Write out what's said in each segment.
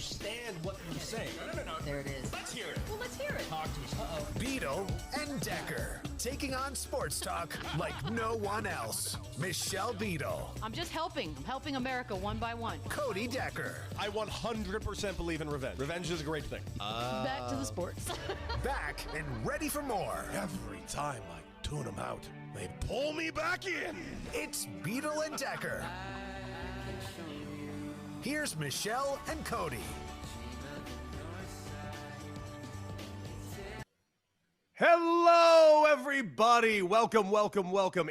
understand what you're saying. No. There it is. Let's hear it. Well, let's hear it. Talk to us. Uh-oh. Beadle and Decker, taking on sports talk like no one else. Michelle Beadle, I'm just helping. I'm helping America one by one. Cody Decker. I 100% believe in revenge. Revenge is a great thing. Back to the sports. Back and ready for more. Every time I tune them out, they pull me back in. It's Beadle and Decker. Here's Michelle and Cody. Hello, everybody. Welcome.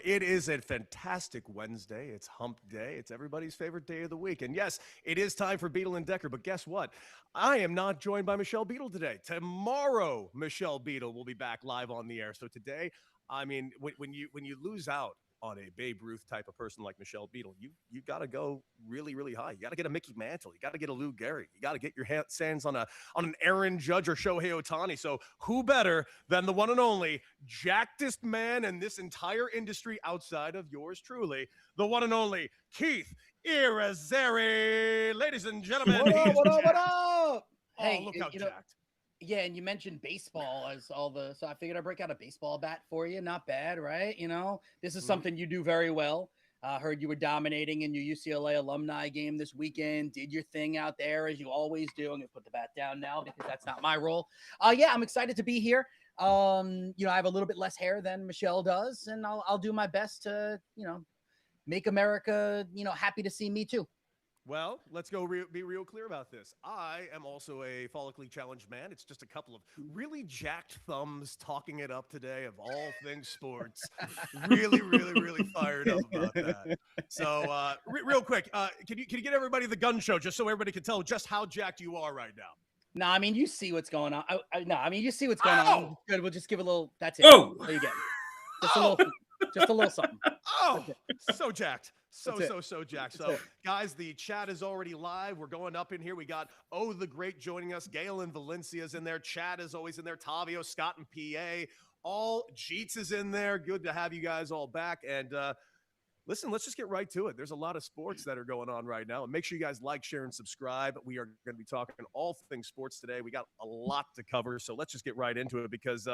It is a fantastic Wednesday. It's hump day. It's everybody's favorite day of the week. And yes, it is time for Beadle and Decker. But guess what? I am not joined by Michelle Beadle today. Tomorrow, Michelle Beadle will be back live on the air. So today, I mean, when you lose out on a Babe Ruth type of person like Michelle Beadle, you got to go really, really high. You got to get a Mickey Mantle. You got to get a Lou Gehrig. You got to get your hands on an Aaron Judge or Shohei Ohtani. So who better than the one and only jackedest man in this entire industry outside of yours truly, the one and only Keith Irizarry. Ladies and gentlemen, What up? Oh, Hey, look how jacked. Yeah, and you mentioned baseball so I figured I'd break out a baseball bat for you. Not bad, right? You know, this is something you do very well. Heard you were dominating in your UCLA alumni game this weekend. Did your thing out there as you always do. I'm gonna put the bat down now because that's not my role. Yeah, I'm excited to be here. I have a little bit less hair than Michelle does, and I'll do my best to, make America, happy to see me too. Well, let's go be real clear about this. I am also a follically challenged man. It's just a couple of really jacked thumbs talking it up today of all things sports. Really, really, really fired up about that. So, real quick, can you get everybody the gun show just so everybody can tell just how jacked you are right now? No, I mean, you see what's going on. You see what's going on. Good. We'll just give a little. That's it. Oh, there you go. Just a little something. Oh, so jacked. So jacked. That's So, it. guys, the chat is already live. We're going up in here. We got the Great joining us. Gail and Valencia's in there. Chad is always in there. Tavio, Scott, and PA. All Jeets is in there. Good to have you guys all back. And listen, let's just get right to it. There's a lot of sports that are going on right now. And make sure you guys like, share, and subscribe. We are going to be talking all things sports today. We got a lot to cover. So let's just get right into it because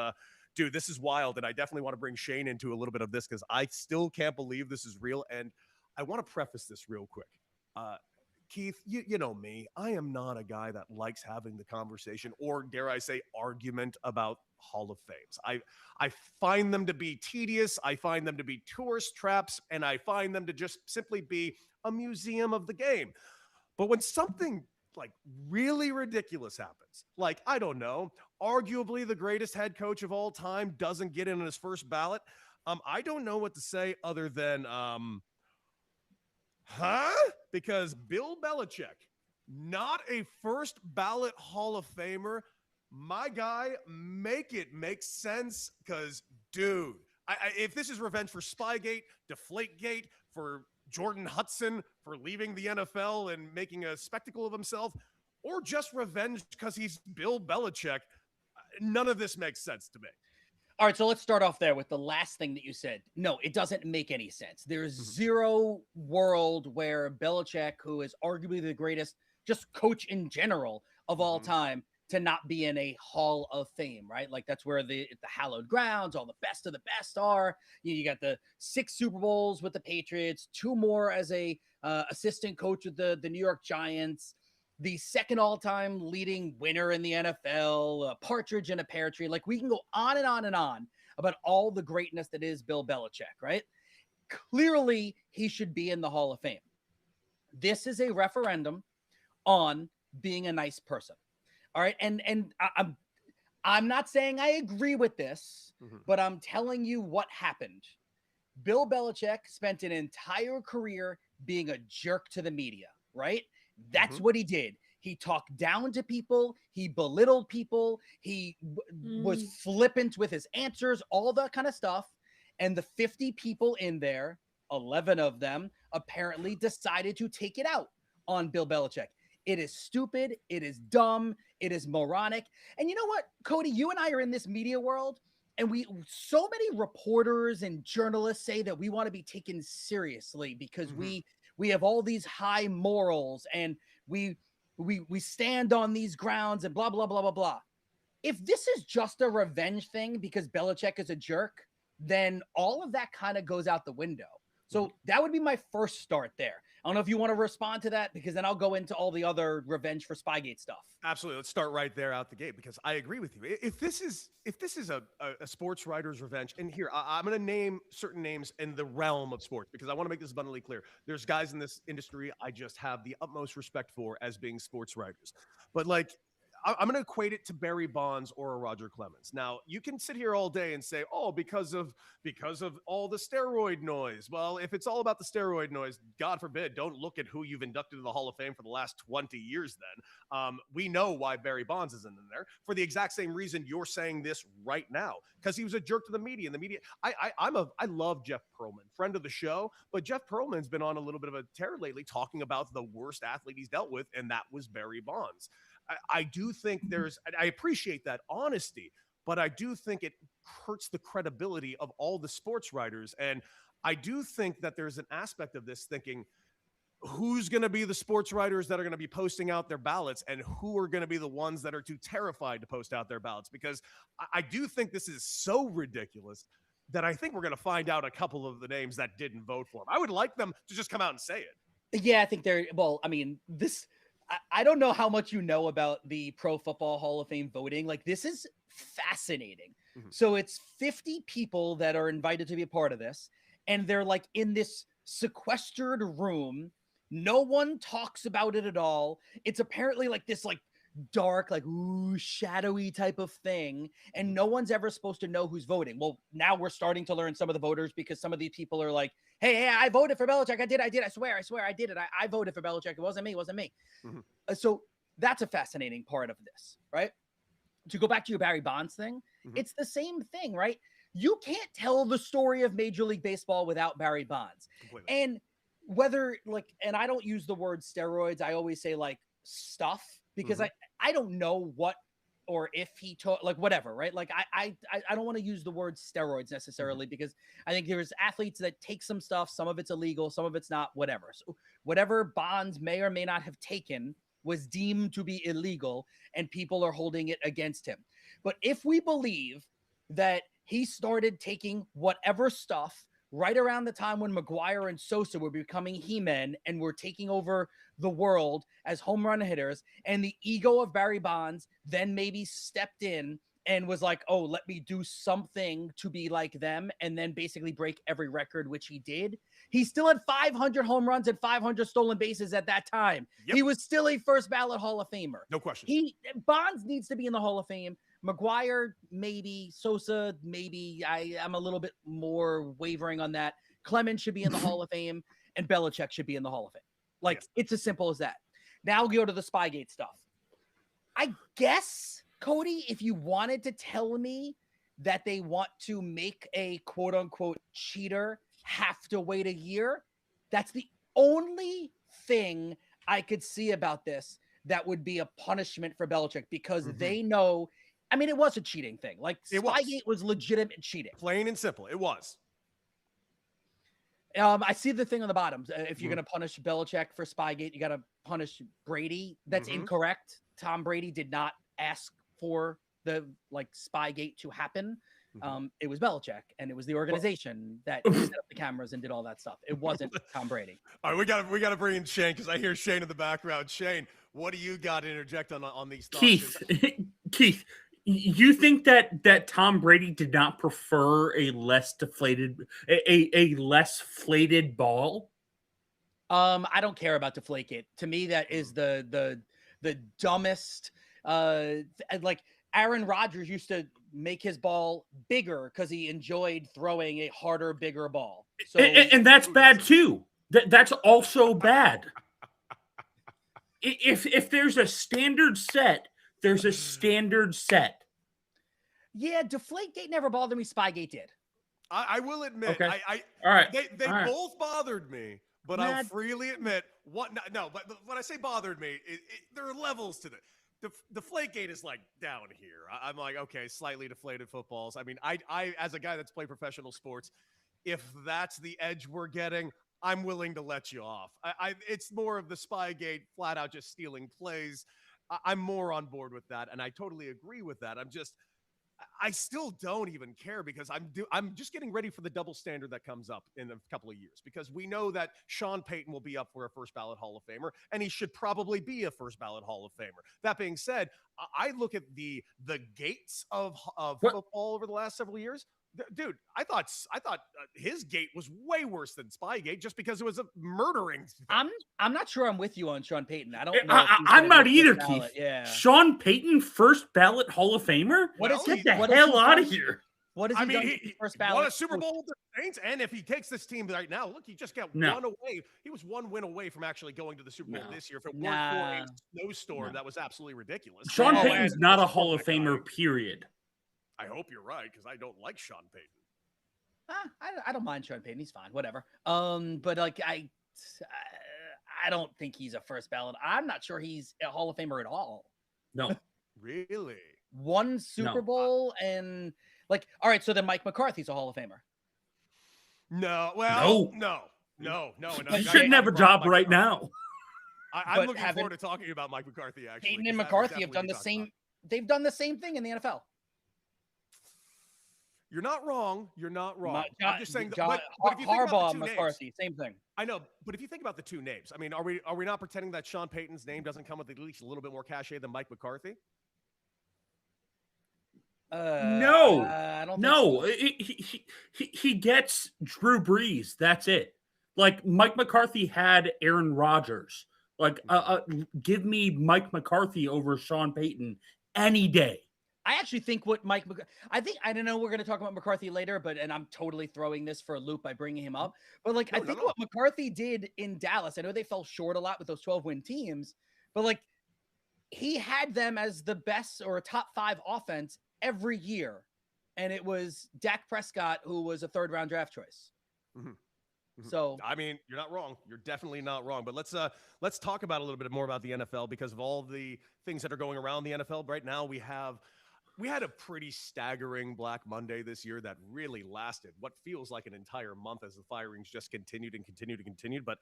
dude, this is wild. And I definitely want to bring Shane into a little bit of this because I still can't believe this is real. And I want to preface this real quick. Keith, you know me. I am not a guy that likes having the conversation or, dare I say, argument about Hall of Fames. I find them to be tedious. I find them to be tourist traps. And I find them to just simply be a museum of the game. But when something like really ridiculous happens, like, I don't know, arguably the greatest head coach of all time doesn't get in on his first ballot, I don't know what to say other than because Bill Belichick, not a first ballot Hall of Famer, my guy, make it make sense. Because, dude, if this is revenge for Spygate, Deflategate, for Jordan Hudson for leaving the NFL and making a spectacle of himself, or just revenge because he's Bill Belichick, none of this makes sense to me. All right, so let's start off there with the last thing that you said. No, it doesn't make any sense. There's zero world where Belichick, who is arguably the greatest just coach in general of all time, to not be in a Hall of Fame, right? Like that's where the hallowed grounds, all the best of the best are. You got the 6 Super Bowls with the Patriots, 2 more as a assistant coach with the New York Giants, the second all-time leading winner in the NFL, a partridge in a pear tree. Like we can go on and on and on about all the greatness that is Bill Belichick, right? Clearly, he should be in the Hall of Fame. This is a referendum on being a nice person. All right. And I'm not saying I agree with this, but I'm telling you what happened. Bill Belichick spent an entire career being a jerk to the media, right? That's what he did. He talked down to people. He belittled people. He was flippant with his answers, all that kind of stuff. And the 50 people in there, 11 of them apparently decided to take it out on Bill Belichick. It is stupid. It is dumb. It is moronic. And you know what, Cody, you and I are in this media world, and so many reporters and journalists say that we want to be taken seriously because we have all these high morals, and we we stand on these grounds and blah, blah, blah, blah, blah. If this is just a revenge thing because Belichick is a jerk, then all of that kind of goes out the window. So that would be my first start there. I don't know if you want to respond to that, because then I'll go into all the other revenge for Spygate stuff. Absolutely. Let's start right there out the gate, because I agree with you. If this is a sports writer's revenge, and here I'm going to name certain names in the realm of sports, because I want to make this abundantly clear. There's guys in this industry I just have the utmost respect for as being sports writers, but like, I'm going to equate it to Barry Bonds or a Roger Clemens. Now, you can sit here all day and say, "Oh, because of all the steroid noise." Well, if it's all about the steroid noise, God forbid, don't look at who you've inducted to the Hall of Fame for the last 20 years. Then we know why Barry Bonds isn't in there, for the exact same reason you're saying this right now, because he was a jerk to the media. And the media, I love Jeff Pearlman, friend of the show, but Jeff Pearlman's been on a little bit of a tear lately, talking about the worst athlete he's dealt with, and that was Barry Bonds. I do think I appreciate that honesty, but I do think it hurts the credibility of all the sports writers. And I do think that there's an aspect of this thinking, who's going to be the sports writers that are going to be posting out their ballots, and who are going to be the ones that are too terrified to post out their ballots? Because I do think this is so ridiculous that I think we're going to find out a couple of the names that didn't vote for him. I would like them to just come out and say it. Yeah, I think I don't know how much you know about the Pro Football Hall of Fame voting. Like, this is fascinating. Mm-hmm. So it's 50 people that are invited to be a part of this, and they're like in this sequestered room. No one talks about it at all. It's apparently like this like dark, like shadowy type of thing, and no one's ever supposed to know who's voting. Well, now we're starting to learn some of the voters, because some of these people are like, hey, I voted for Belichick. I did. I swear I did it. I voted for Belichick. It wasn't me. Mm-hmm. So that's a fascinating part of this, right? To go back to your Barry Bonds thing, it's the same thing, right? You can't tell the story of Major League Baseball without Barry Bonds. Completely. And whether and I don't use the word steroids. I always say like stuff, because I don't know what, or if he took, like, whatever, right? Like, I don't want to use the word steroids necessarily, because I think there's athletes that take some stuff, some of it's illegal, some of it's not, whatever. So whatever Bonds may or may not have taken was deemed to be illegal, and people are holding it against him. But if we believe that he started taking whatever stuff right around the time when McGuire and Sosa were becoming He-Men and were taking over the world as home run hitters, and the ego of Barry Bonds then maybe stepped in and was like, oh, let me do something to be like them, and then basically break every record, which he did. He still had 500 home runs and 500 stolen bases at that time. Yep. He was still a first ballot Hall of Famer. No question. Bonds needs to be in the Hall of Fame. McGuire, maybe. Sosa, maybe. I'm a little bit more wavering on that. Clemens should be in the Hall of Fame, and Belichick should be in the Hall of Fame. Like, yes. It's as simple as that. Now we'll go to the Spygate stuff. I guess, Cody, if you wanted to tell me that they want to make a quote-unquote cheater have to wait a year, that's the only thing I could see about this that would be a punishment for Belichick, because they know, I mean, it was a cheating thing. Like, Spygate was legitimate cheating. Plain and simple. It was. I see the thing on the bottom. If you're going to punish Belichick for Spygate, you got to punish Brady. That's incorrect. Tom Brady did not ask for the Spygate to happen. It was Belichick, and it was the organization that set up the cameras and did all that stuff. It wasn't Tom Brady. All right, we got to bring in Shane, because I hear Shane in the background. Shane, what do you got to interject on these thoughts? Keith, you think that Tom Brady did not prefer a less deflated, a less flated ball? I don't care about Deflategate. To me, that is the dumbest. Like, Aaron Rodgers used to make his ball bigger because he enjoyed throwing a harder, bigger ball. So, and that's bad too. That's also bad. If there's a standard set, there's a standard set. Yeah, Deflategate never bothered me. Spygate did. I will admit, okay. All right. They all right. both bothered me, but I'll freely admit but when I say bothered me, there are levels to this. Deflategate is like down here. I'm like, okay, slightly deflated footballs. I mean, I as a guy that's played professional sports, if that's the edge we're getting, I'm willing to let you off. It's more of the Spygate flat out just stealing plays. I'm more on board with that, and I totally agree with that. I still don't even care because I'm just getting ready for the double standard that comes up in a couple of years, because we know that Sean Payton will be up for a first ballot Hall of Famer, and he should probably be a first ballot Hall of Famer. That being said, I look at the gates of football over the last several years. Dude, I thought his gate was way worse than Spygate just because it was a murdering. I'm not sure I'm with you on Sean Payton. I don't know. I'm not either, Keith. Yeah. Sean Payton, first ballot Hall of Famer? Get the hell out of here. What is he done? He first ballot? Won a Super Bowl with the Saints, and if he takes this team right now, look, he just got one away. He was one win away from actually going to the Super Bowl this year. If it weren't for a snowstorm, that was absolutely ridiculous. Sean Payton's not a Hall of Famer, period. I hope you're right, because I don't like Sean Payton. I don't mind Sean Payton. He's fine, whatever. But like I don't think he's a first ballot. I'm not sure he's a Hall of Famer at all. No, really. One Super Bowl and like, all right. So then Mike McCarthy's a Hall of Famer. No, well, no. He shouldn't have a job right now. I'm looking forward to talking about Mike McCarthy. Actually, Payton and McCarthy have done the same. They've done the same thing in the NFL. You're not wrong. I'm just saying. But if you think Harbaugh, McCarthy, names, same thing. I know, but if you think about the two names, I mean, are we not pretending that Sean Payton's name doesn't come with at least a little bit more cachet than Mike McCarthy? No, I don't. No, so. He gets Drew Brees. That's it. Like Mike McCarthy had Aaron Rodgers. Like, give me Mike McCarthy over Sean Payton any day. I actually think what I don't know. We're going to talk about McCarthy later, and I'm totally throwing this for a loop by bringing him up. But like, I think what McCarthy did in Dallas, I know they fell short a lot with those 12-win teams, but like, he had them as the best or a top 5 offense every year, and it was Dak Prescott, who was a 3rd-round draft choice. Mm-hmm. So I mean, you're not wrong. You're definitely not wrong. But let's talk about a little bit more about the NFL, because of all the things that are going around the NFL right now. We had a pretty staggering Black Monday this year that really lasted what feels like an entire month as the firings just continued and continued and continued. But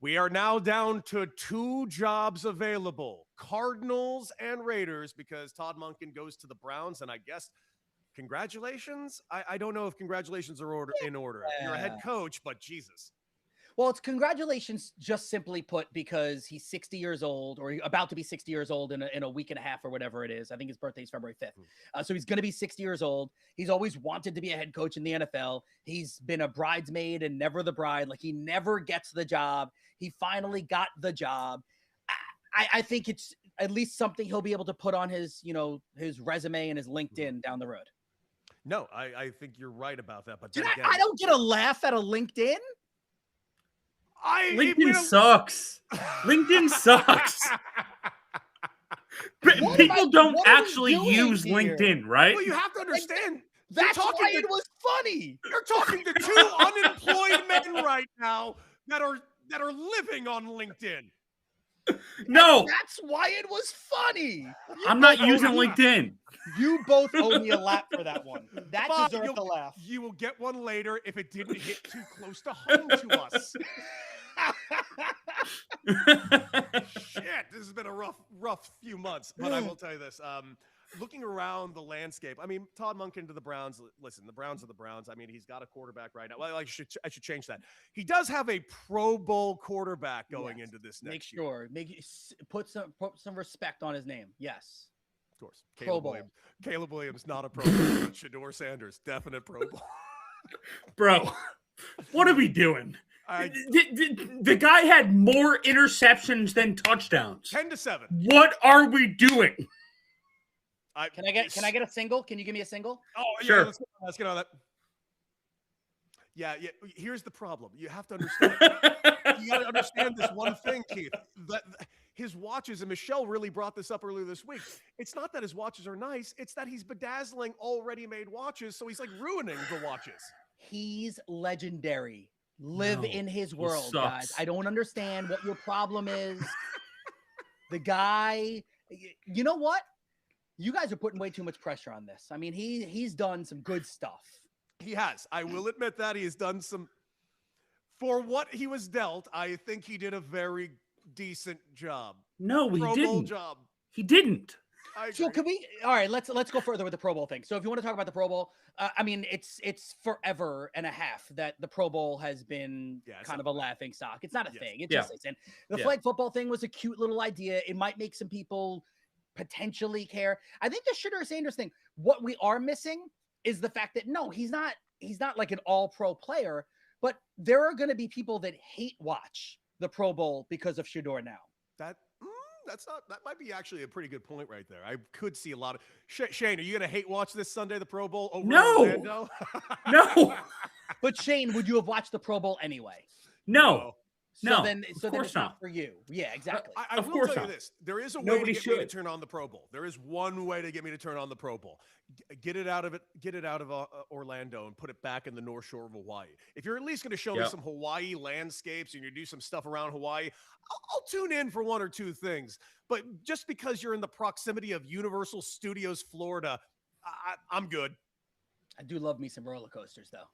we are now down to 2 jobs available, Cardinals and Raiders, because Todd Monken goes to the Browns. And I guess congratulations. I don't know if congratulations are in order. You're a head coach, but Jesus. Well, it's congratulations, just simply put, because he's 60 years old, or about to be 60 years old in a week and a half or whatever it is. I think his birthday is February 5th. So he's going to be 60 years old. He's always wanted to be a head coach in the NFL. He's been a bridesmaid and never the bride. Like, he never gets the job. He finally got the job. I think it's at least something he'll be able to put on his resume and his LinkedIn down the road. No, I think you're right about that. But then again, I don't get a laugh at a LinkedIn. LinkedIn sucks. LinkedIn sucks. People don't actually use LinkedIn, right? Well, you have to understand. That's why it was funny. You're talking to 2 unemployed men right now that are living on LinkedIn. No, that's why it was funny. I'm not using LinkedIn. You both owe me a laugh for that one. That deserves a laugh. You will get one later if it didn't hit too close to home to us. Shit, this has been a rough few months, but I will tell you this. Looking around the landscape, I mean, Todd Monken to the Browns. Listen, the Browns are the Browns. I mean, he's got a quarterback right now. Well, I should change that. He does have a Pro Bowl quarterback going into this next year. Put some respect on his name. Yes, of course. Caleb Williams, not a Pro Bowl. Shedeur Sanders, definite Pro Bowl. Bro, what are we doing? The guy had more interceptions than touchdowns. 10-7. What are we doing? Can I get a single? Can you give me a single? Oh, yeah, sure. Let's get on that. Yeah. Here's the problem. You have to understand. You got to understand this one thing, Keith. That his watches, and Michelle really brought this up earlier this week. It's not that his watches are nice. It's that he's bedazzling already made watches, so he's like ruining the watches. He's legendary. Live in his world, guys. I don't understand what your problem is. The guy, you know what? You guys are putting way too much pressure on this. I mean, he's done some good stuff. He has. I will admit that he has done some For what he was dealt, I think he did a very decent job. No, he Pro Bowl didn't. job. He didn't. I So agree. can we? All right, let's go further with the Pro Bowl thing. So if you want to talk about the Pro Bowl, I mean, it's forever and a half that the Pro Bowl has been kind of a laughing stock. It's not a thing. It just isn't. The flag football thing was a cute little idea. It might make some people potentially care. I think the Shedeur Sanders thing. What we are missing is the fact that no, he's not like an all-pro player, but there are going to be people that hate watch the Pro Bowl because of Shedeur now. That might be actually a pretty good point right there. I could see a lot of Shane. Are you going to hate watch this Sunday the Pro Bowl over Orlando? No. But Shane, would you have watched the Pro Bowl anyway? No. So then it's not for you. Yeah, exactly. I will tell you this. There is a way to get me to turn on the Pro Bowl. There is one way to get me to turn on the Pro Bowl. Get it out of Orlando and put it back in the North Shore of Hawaii. If you're at least going to show me some Hawaii landscapes and you do some stuff around Hawaii, I'll tune in for one or two things. But just because you're in the proximity of Universal Studios, Florida, I'm good. I do love me some roller coasters, though.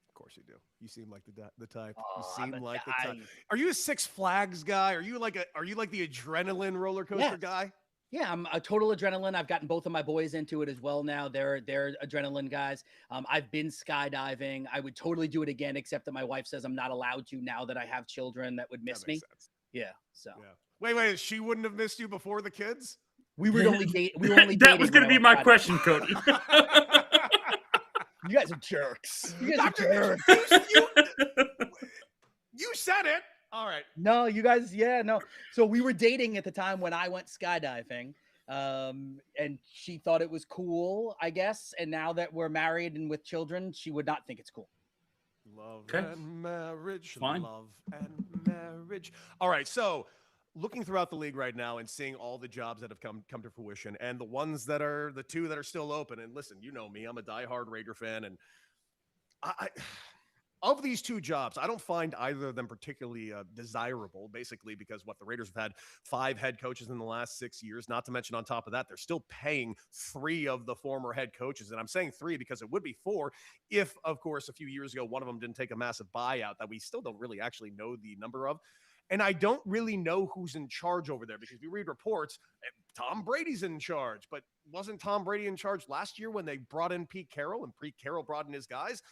Of course you do. You seem like the type. Oh, you seem like the type. Are you a Six Flags guy? Are you like the adrenaline roller coaster guy? Yeah, I'm a total adrenaline. I've gotten both of my boys into it as well now. They're adrenaline guys. I've been skydiving. I would totally do it again, except that my wife says I'm not allowed to now that I have children that would miss me. Sense. Yeah. So. Yeah. Wait. She wouldn't have missed you before the kids? We were only dating. That was going to be my question, Cody. You guys are jerks. You guys are jerks. You said it. All right. No, you guys. Yeah, no. So we were dating at the time when I went skydiving, and she thought it was cool, I guess. And now that we're married and with children, she would not think it's cool. Love and marriage. Fine. Love and marriage. All right. So looking throughout the league right now and seeing all the jobs that have come to fruition and the ones that are the two that are still open. And listen, you know me, I'm a diehard Raider fan. And I of these two jobs, I don't find either of them particularly desirable, basically, because the Raiders have had 5 head coaches in the last 6 years. Not to mention on top of that, they're still paying 3 of the former head coaches. And I'm saying 3 because it would be 4 if, of course, a few years ago, one of them didn't take a massive buyout that we still don't really actually know the number of. And I don't really know who's in charge over there because if you read reports, Tom Brady's in charge. But wasn't Tom Brady in charge last year when they brought in Pete Carroll and Pete Carroll brought in his guys?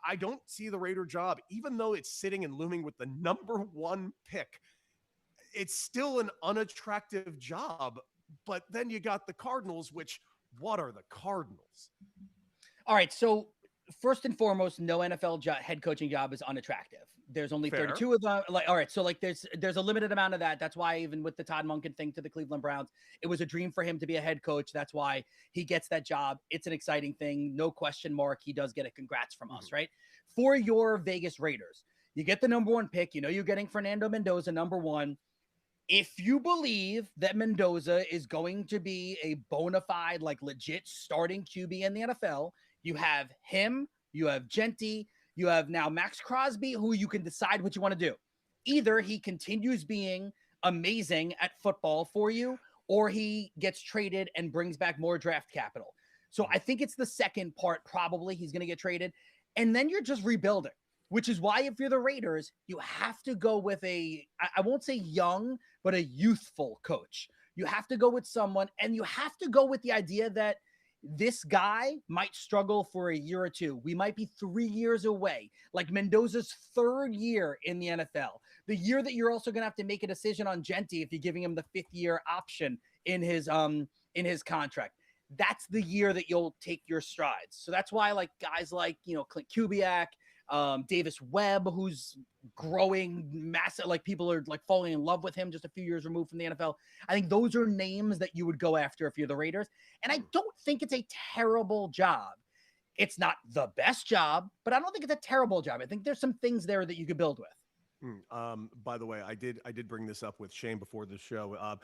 I don't see the Raider job, even though it's sitting and looming with the number 1 pick. It's still an unattractive job. But then you got the Cardinals, which what are the Cardinals? All right. So first and foremost, no NFL head coaching job is unattractive. There's only 32 of them. All right. So there's a limited amount of that. That's why even with the Todd Monken thing to the Cleveland Browns, it was a dream for him to be a head coach. That's why he gets that job. It's an exciting thing. No question mark. He does get a congrats from us, right? For your Vegas Raiders, you get the number 1 pick. You know, you're getting Fernando Mendoza, number 1. If you believe that Mendoza is going to be a bona fide, legit starting QB in the NFL, you have him, you have Genty, you have now Max Crosby, who you can decide what you want to do. Either he continues being amazing at football for you, or he gets traded and brings back more draft capital. So I think it's the second part, probably he's going to get traded. And then you're just rebuilding, which is why if you're the Raiders, you have to go with I won't say young, but a youthful coach. You have to go with someone, and you have to go with the idea that this guy might struggle for a year or 2. We might be 3 years away, like Mendoza's 3rd year in the NFL. The year that you're also going to have to make a decision on Genty if you're giving him the 5th year option in his contract. That's the year that you'll take your strides. So that's why guys like, Clint Kubiak, Davis Webb, who's growing massive, people are falling in love with him just a few years removed from the NFL. I think those are names that you would go after if you're the Raiders. And I don't think it's a terrible job. It's not the best job, but I don't think it's a terrible job. I think there's some things there that you could build with. By the way, I did bring this up with Shane before the show.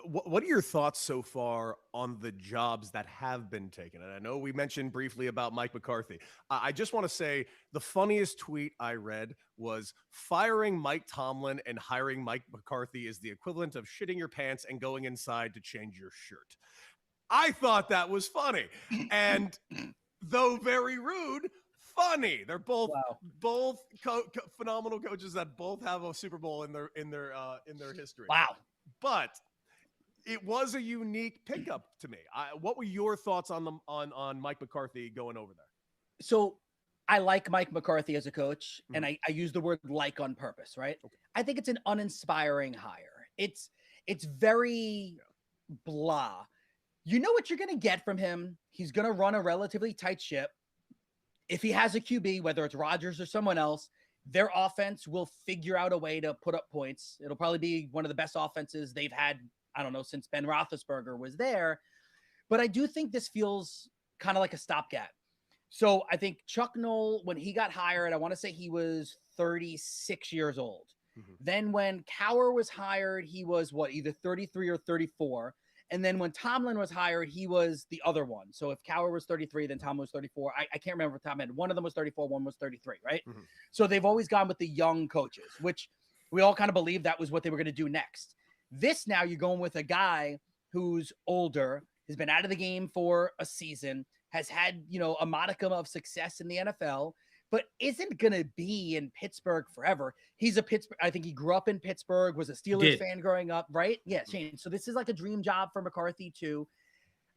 What are your thoughts so far on the jobs that have been taken? And I know we mentioned briefly about Mike McCarthy. I just want to say the funniest tweet I read was firing Mike Tomlin and hiring Mike McCarthy is the equivalent of shitting your pants and going inside to change your shirt. I thought that was funny. And though very rude, funny. They're both Wow. phenomenal coaches that both have a Super Bowl in their history. Wow. But it was a unique pickup to me. What were your thoughts on Mike McCarthy going over there? So I like Mike McCarthy as a coach, and I use the word like on purpose, right? Okay. I think it's an uninspiring hire. It's very blah. You know what you're going to get from him. He's going to run a relatively tight ship. If he has a QB, whether it's Rodgers or someone else, their offense will figure out a way to put up points. It'll probably be one of the best offenses they've had, I don't know, since Ben Roethlisberger was there. But I do think this feels kind of like a stopgap. So I think Chuck Noll, when he got hired, I want to say he was 36 years old. Then when Cowher was hired, he was either 33 or 34. And then when Tomlin was hired, he was the other one. So if Cowher was 33, then Tomlin was 34. I can't remember what Tomlin had. One of them was 34, one was 33, right? So they've always gone with the young coaches, which we all kind of believed that was what they were going to do next. This now you're going with a guy who's older, has been out of the game for a season, has had, a modicum of success in the NFL, but isn't going to be in Pittsburgh forever. He's a Pittsburgh. I think he grew up in Pittsburgh, was a Steelers fan growing up, right? Yeah, Shane. So this is like a dream job for McCarthy too.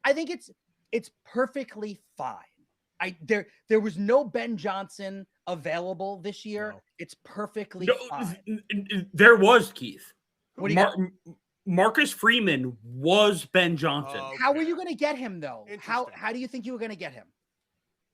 I think it's perfectly fine. There was no Ben Johnson available this year. No. It's perfectly fine. There was, Keith. What do you Marcus Freeman was Ben Johnson. Okay. How were you going to get him though? How do you think you were going to get him?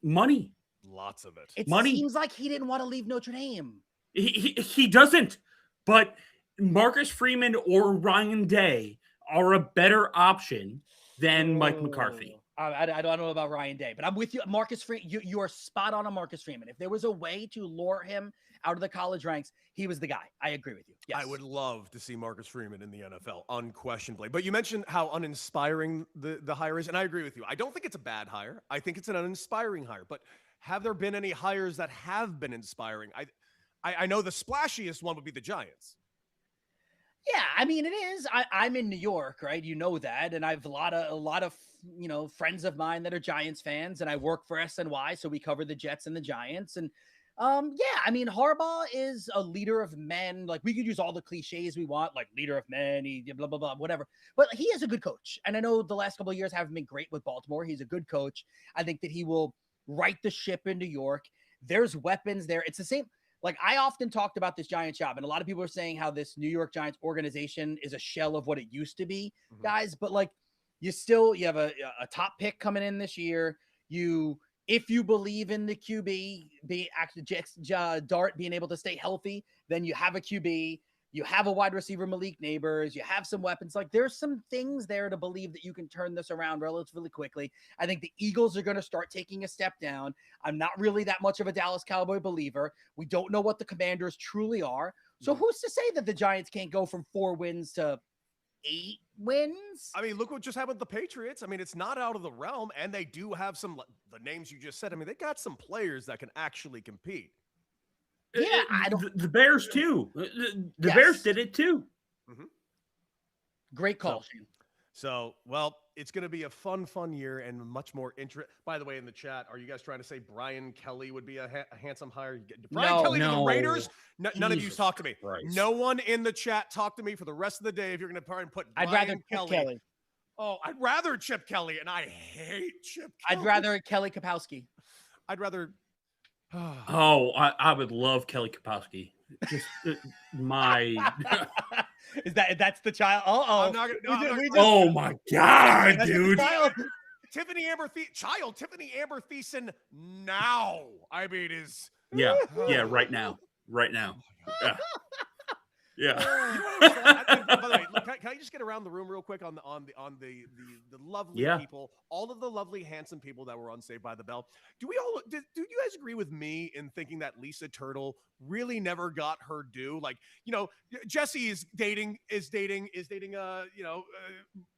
Money. Lots of it. It Money. Seems like he didn't want to leave Notre Dame. He doesn't. But Marcus Freeman or Ryan Day are a better option than Mike McCarthy. I don't know about Ryan Day, but I'm with you. Marcus Freeman, you are spot on Marcus Freeman. If there was a way to lure him out of the college ranks, he was the guy. I agree with you. Yes. I would love to see Marcus Freeman in the NFL, unquestionably. But you mentioned how uninspiring the hire is, and I agree with you. I don't think it's a bad hire. I think it's an uninspiring hire. But have there been any hires that have been inspiring? I know the splashiest one would be the Giants. Yeah, I mean it is. I'm in New York, right? You know that, and I've a lot of friends of mine that are Giants fans, and I work for SNY, so we cover the Jets and the Giants. And yeah, I mean Harbaugh is a leader of men. Like we could use all the cliches we want, like leader of men, blah blah blah, whatever. But he is a good coach, and I know the last couple of years haven't been great with Baltimore. He's a good coach. I think that he will right the ship in New York. There's weapons there. It's the same. Like I often talked about this Giants job, and a lot of people are saying how this New York Giants organization is a shell of what it used to be, guys. But like, you have a top pick coming in this year. If you believe in the QB, Dart being able to stay healthy, then you have a QB. You have a wide receiver, Malik Neighbors. You have some weapons. Like there's some things there to believe that you can turn this around relatively quickly. I think the Eagles are going to start taking a step down. I'm not really that much of a Dallas Cowboy believer. We don't know what the Commanders truly are. So who's to say that the Giants can't go from 4 wins to 8 wins? I mean, look what just happened with the Patriots. I mean, it's not out of the realm, and they do have the names you just said. I mean, they got some players that can actually compete. Yeah, the Bears too. The Bears did it too. Great call, Shane. So, well, it's going to be a fun year and much more interest. By the way, in the chat, are you guys trying to say Brian Kelly would be a handsome hire? Brian Kelly to the Raiders? None of you talk to me. Christ. No one in the chat talk to me for the rest of the day if you're going to try and put Brian I'd rather Kelly. Oh, I'd rather Chip Kelly, and I hate Chip Kelly. I'd rather Kelly Kapowski. I'd rather... Oh, I would love Kelly Kapowski. Just my... That's the child? Oh my God, dude! Tiffany Amber Thiessen now. I mean, is right now. Yeah. By the way, can I just get around the room real quick on the lovely people, all of the lovely, handsome people that were on Saved by the Bell? Do you guys agree with me in thinking that Lisa Turtle really never got her due? Like, Jesse is dating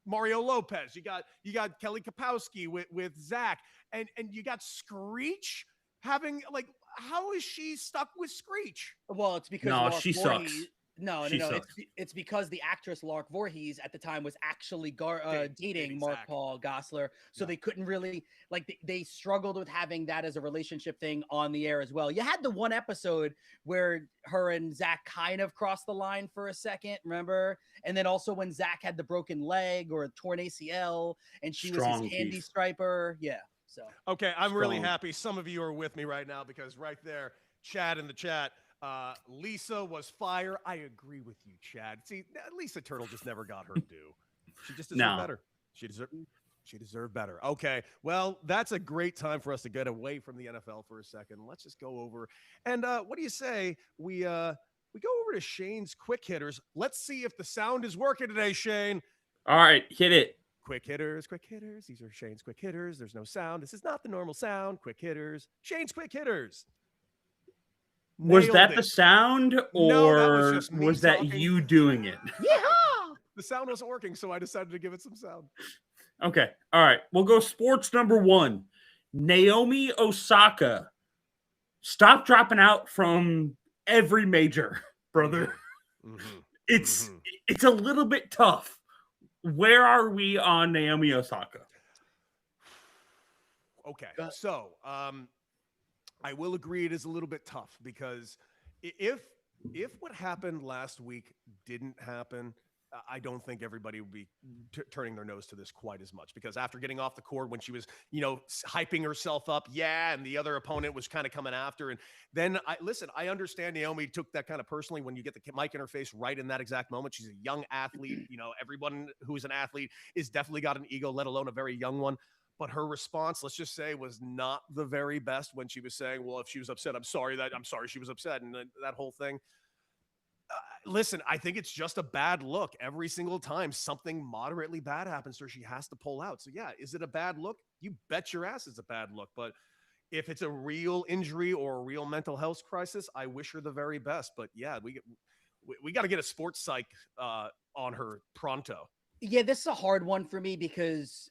Mario Lopez. You got Kelly Kapowski with Zach, and you got Screech having, like, how is she stuck with Screech? Well, it's because she sucks. No. She sucks. It's because the actress Lark Voorhees at the time was actually dating Mark Zach. Paul Gosselaar, so Yeah. they couldn't really they struggled with having that as a relationship thing on the air as well. You had the one episode where her and Zach kind of crossed the line for a second, remember? And then also when Zach had the broken leg or torn ACL, and she was Strong, his handy Keith. striper. Yeah. So Okay, I'm really Strong. happy some of you are with me right now because right there, Chad in the chat, Lisa was fire. I agree with you, Chad. See, Lisa Turtle just never got her due. She just deserved better. She deserved better. Okay, well, that's a great time for us to get away from the NFL for a second. Let's just go over and what do you say we go over to Shane's quick hitters. Let's see if the sound is working today, Shane. All right, hit it. Quick hitters, quick hitters. These are Shane's quick hitters. There's no sound. This is not the normal sound. Quick hitters. Shane's quick hitters. Was Nailed that it. the sound, No, that was or just me was that talking. you doing it? yeehaw! The sound wasn't working, so I decided to give it some sound. Okay. All right. We'll go sports number 1. Naomi Osaka. Stop dropping out from every major, brother. Mm-hmm. It's a little bit tough. Where are we on Naomi Osaka? Okay, so I will agree it is a little bit tough because if what happened last week didn't happen, I don't think everybody would be turning their nose to this quite as much because after getting off the court when she was, hyping herself up, and the other opponent was kind of coming after. And then I understand Naomi took that kind of personally when you get the mic in her face right in that exact moment. She's a young athlete. Everyone who is an athlete is definitely got an ego, let alone a very young one. But her response, let's just say, was not the very best when she was saying, well, if she was upset, I'm sorry she was upset. And that whole thing. Listen, I think it's just a bad look. Every single time something moderately bad happens to her, she has to pull out. So, yeah, is it a bad look? You bet your ass it's a bad look. But if it's a real injury or a real mental health crisis, I wish her the very best. But, yeah, we got to get a sports psych on her pronto. Yeah, this is a hard one for me because,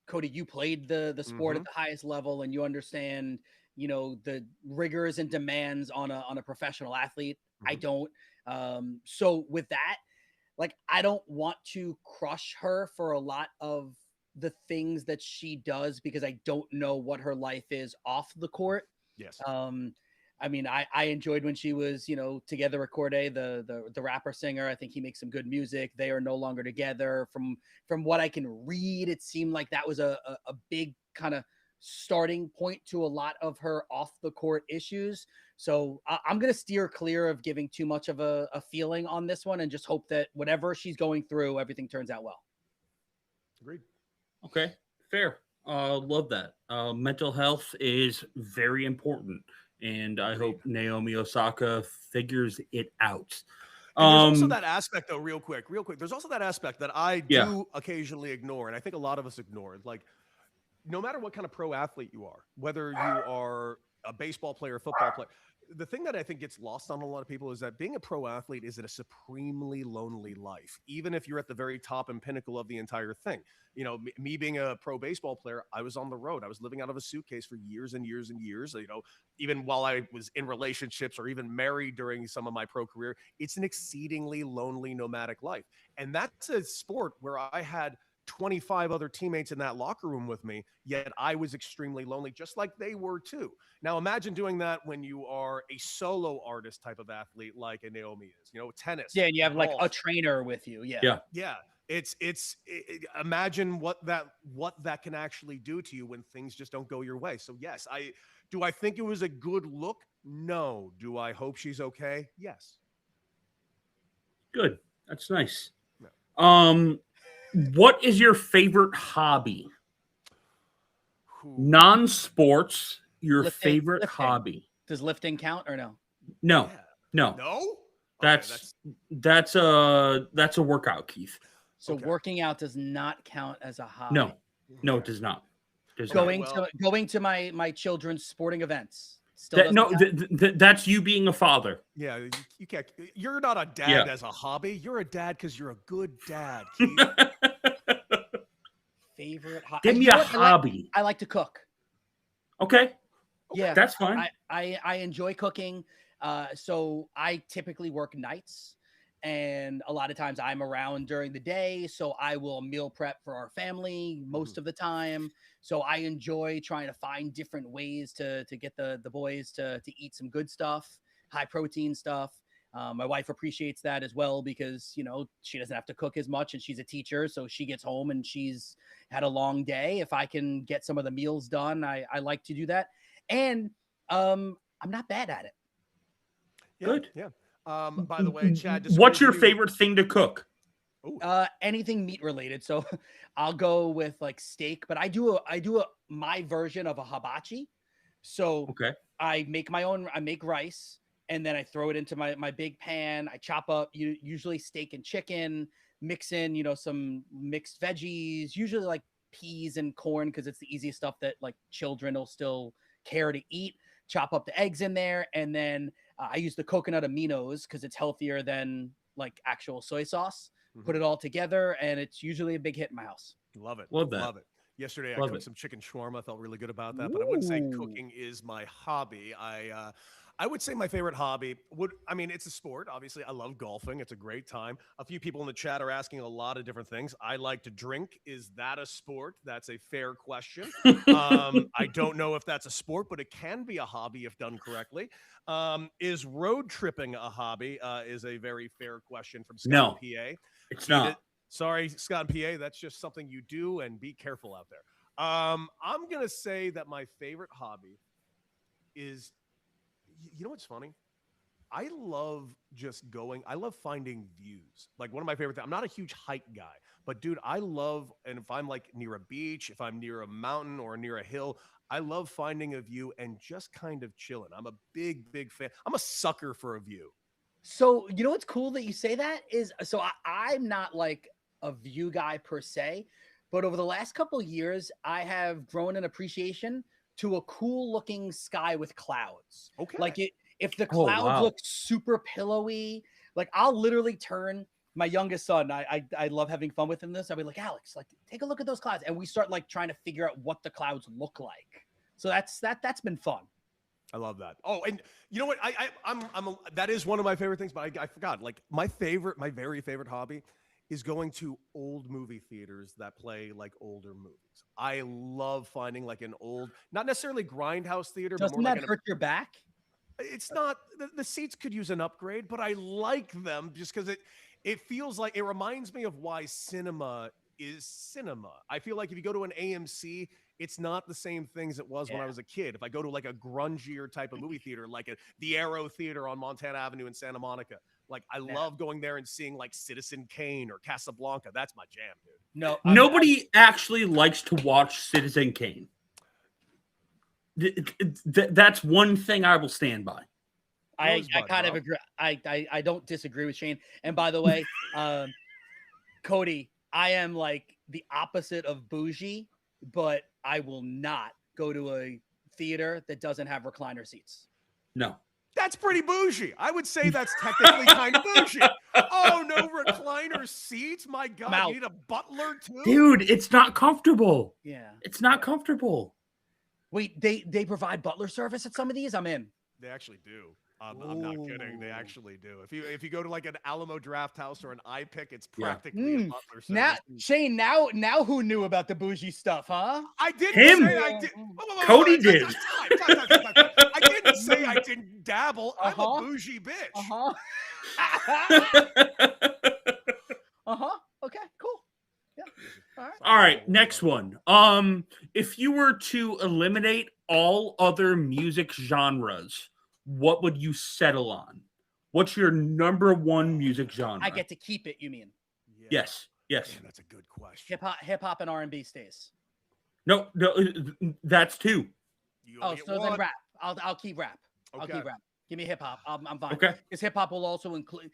Cody, you played the sport at the highest level and you understand, the rigors and demands on a professional athlete. I don't. So with that, I don't want to crush her for a lot of the things that she does because I don't know what her life is off the court. Yes. I enjoyed when she was, together with Corday, the rapper singer. I think he makes some good music. They are no longer together. From what I can read, it seemed like that was a big kind of starting point to a lot of her off the court issues. So I'm going to steer clear of giving too much of a feeling on this one and just hope that whatever she's going through, everything turns out well. Agreed. Okay, fair. Love that. Mental health is very important, and I hope Naomi Osaka figures it out. And there's also that aspect, though, real quick. There's also that aspect that I do occasionally ignore, and I think a lot of us ignore. No matter what kind of pro athlete you are, whether you are a baseball player, football player, the thing that I think gets lost on a lot of people is that being a pro athlete is a supremely lonely life, even if you're at the very top and pinnacle of the entire thing. Me being a pro baseball player, I was on the road. I was living out of a suitcase for years and years and years. Even while I was in relationships or even married during some of my pro career, it's an exceedingly lonely nomadic life. And that's a sport where I had 25 other teammates in that locker room with me, yet I was extremely lonely, just like they were too. Now imagine doing that when you are a solo artist type of athlete like a Naomi is, tennis. Yeah, and you have golf. a trainer with you. Yeah. It's imagine what that can actually do to you when things just don't go your way. So yes, do I think it was a good look? No. Do I hope she's okay? Yes. Good. That's nice. No. What is your favorite hobby? Non-sports, your favorite hobby. Does lifting count or no? No. Yeah. No. No? That's a workout, Keith. So working out does not count as a hobby. No, it does not. Going to my children's sporting events. That's you being a father. Yeah, you can't. You're not a dad as a hobby. You're a dad because you're a good dad. Favorite hobby? Give me a hobby. I like to cook. Okay. Yeah, that's fine. I enjoy cooking. So I typically work nights. and a lot of times I'm around during the day, so I will meal prep for our family most of the time. So I enjoy trying to find different ways to get the boys to eat some good stuff, high protein stuff. My wife appreciates that as well because, you know, she doesn't have to cook as much and she's a teacher. So she gets home and she's had a long day. If I can get some of the meals done, I like to do that. And I'm not bad at it. Yeah, Good. Yeah. By the way, Chad, What's your disclosure- favorite thing to cook? Ooh, Anything meat related. So I'll go with like steak, but I do my version of a hibachi. So Okay. I make rice and then I throw it into my big pan. I chop up usually steak and chicken, mix in, you know, some mixed veggies, usually like peas and corn because it's the easiest stuff that like children will still care to eat. Chop up the eggs in there, and then I use the coconut aminos because it's healthier than like actual soy sauce. Put it all together, and it's usually a big hit in my house. Love it. Love that. Love it. Yesterday, I Love cooked it. some chicken shawarma. Felt really good about that, but I wouldn't say Ooh. cooking is my hobby. I would say my favorite hobby it's a sport. Obviously, I love golfing. It's a great time. A few people in the chat are asking a lot of different things. I like to drink. Is that a sport? That's a fair question. I don't know if that's a sport, but it can be a hobby if done correctly. Is road tripping a hobby? Is a very fair question from Scott No. PA. It's not. Sorry, Scott PA. That's just something you do, and be careful out there. I'm gonna say that my favorite hobby is, you know what's funny? I love finding views. Like one of my favorite things, I'm not a huge hike guy, but dude, and if I'm like near a beach, if I'm near a mountain or near a hill, I love finding a view and just kind of chilling. I'm a big, big fan. I'm a sucker for a view. So you know what's cool that you say that is, so I'm not like a view guy per se, but over the last couple of years, I have grown an appreciation to a cool looking sky with clouds. Okay. Like if the clouds wow. look super pillowy, like I'll literally turn my youngest son. I love having fun with him. I'll be like, Alex, like take a look at those clouds, and we start like trying to figure out what the clouds look like. So that's been fun. I love that. Oh, and you know what? That is one of my favorite things, but I forgot. Like my very favorite hobby is going to old movie theaters that play like older movies. I love finding like an old, not necessarily grindhouse theater, Doesn't but more that like hurt your back? it's not, the seats could use an upgrade, but I like them just because it feels like, it reminds me of why cinema is cinema. I feel like if you go to an AMC, it's not the same thing as it was when I was a kid. If I go to like a grungier type of movie theater, like the Arrow Theater on Montana Avenue in Santa Monica, like I love going there and seeing like Citizen Kane or Casablanca. That's my jam, dude. No, Nobody actually likes to watch Citizen Kane. That's one thing I will stand by. I Rosebud, kind of bro. agree. I don't disagree with Shane. And by the way, Cody, I am like the opposite of bougie, but I will not go to a theater that doesn't have recliner seats. No. That's pretty bougie. I would say that's technically kind of bougie. Oh, no recliner seats? My God, you need a butler too? Dude, it's not comfortable. Yeah. It's not comfortable. Wait, they provide butler service at some of these? I'm in. They actually do. I'm not kidding. They actually do. If you go to like an Alamo Draft House or an iPick, it's practically a butler service. Now, Shane, now who knew about the bougie stuff, huh? I didn't Him. say I did. Cody did. Time. I didn't say I didn't dabble. I'm a bougie bitch. Okay, cool. Yeah. All right. All right, next one. If you were to eliminate all other music genres, what would you settle on? What's your number one music genre? I get to keep it, you mean? Yeah. Yes. Man, that's a good question. Hip hop and R&B stays. No, that's two. You only get So one. then rap. I'll keep rap. I'll Okay. keep rap. Give me hip hop. I'm fine. Okay. Because hip hop will also include,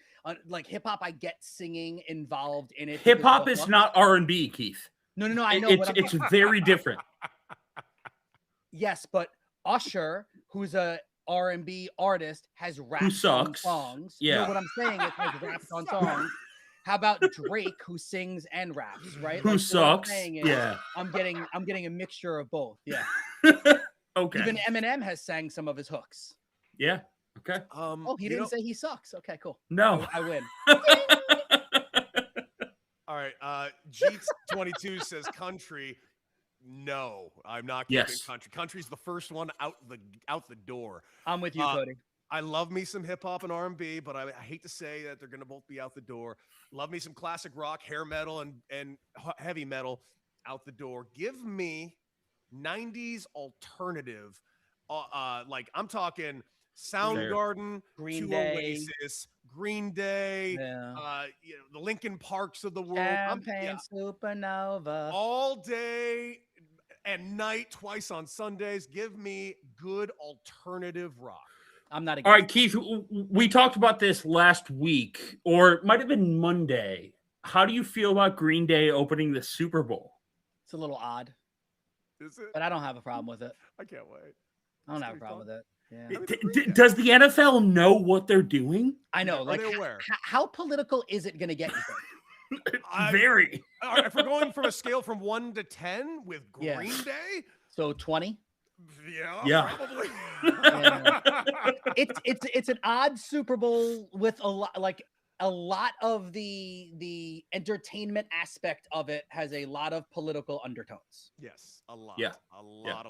like hip hop. I get singing involved in it. Hip hop because is of- not R&B, Keith. No. I know. It's very different. Yes, but Usher, who's a R&B artist, has rapped Who on sucks. songs. Yeah. You know what I'm saying? It has rapped on songs. How about Drake, who sings and raps, right? Who Like, so what I'm sucks. saying is, Yeah. I'm getting a mixture of both. Yeah. Okay. Even Eminem has sang some of his hooks. Yeah. Okay. Oh, he didn't say he sucks. Okay, cool. No. I win. All right. Jeets22 says country. No, I'm not keeping Yes. country. Country's the first one out the door. I'm with you, Cody. I love me some hip hop and R&B, but I hate to say that they're going to both be out the door. Love me some classic rock, hair metal, and heavy metal out the door. Give me 90s alternative. Like I'm talking Soundgarden, Green to Day. Oasis, Green Day, Yeah. the Linkin Parks of the world. Champagne Supernova. All day and night, twice on Sundays. Give me good alternative rock. I'm not against All right, Keith, we talked about this last week, or it might have been Monday. How do you feel about Green Day opening the Super Bowl? It's a little odd. Is it? But I don't have a problem with it. I can't wait. I don't have a problem with it. Yeah. Does the NFL know what they're doing? I know. Like, how political is it going to get, you think? Very. If we're going from a scale from 1 to 10 with Green Day, so 20. Yeah. Probably. It's an odd Super Bowl with a lot of the entertainment aspect of it has a lot of political undertones. Yes, a lot. Yeah. A lot.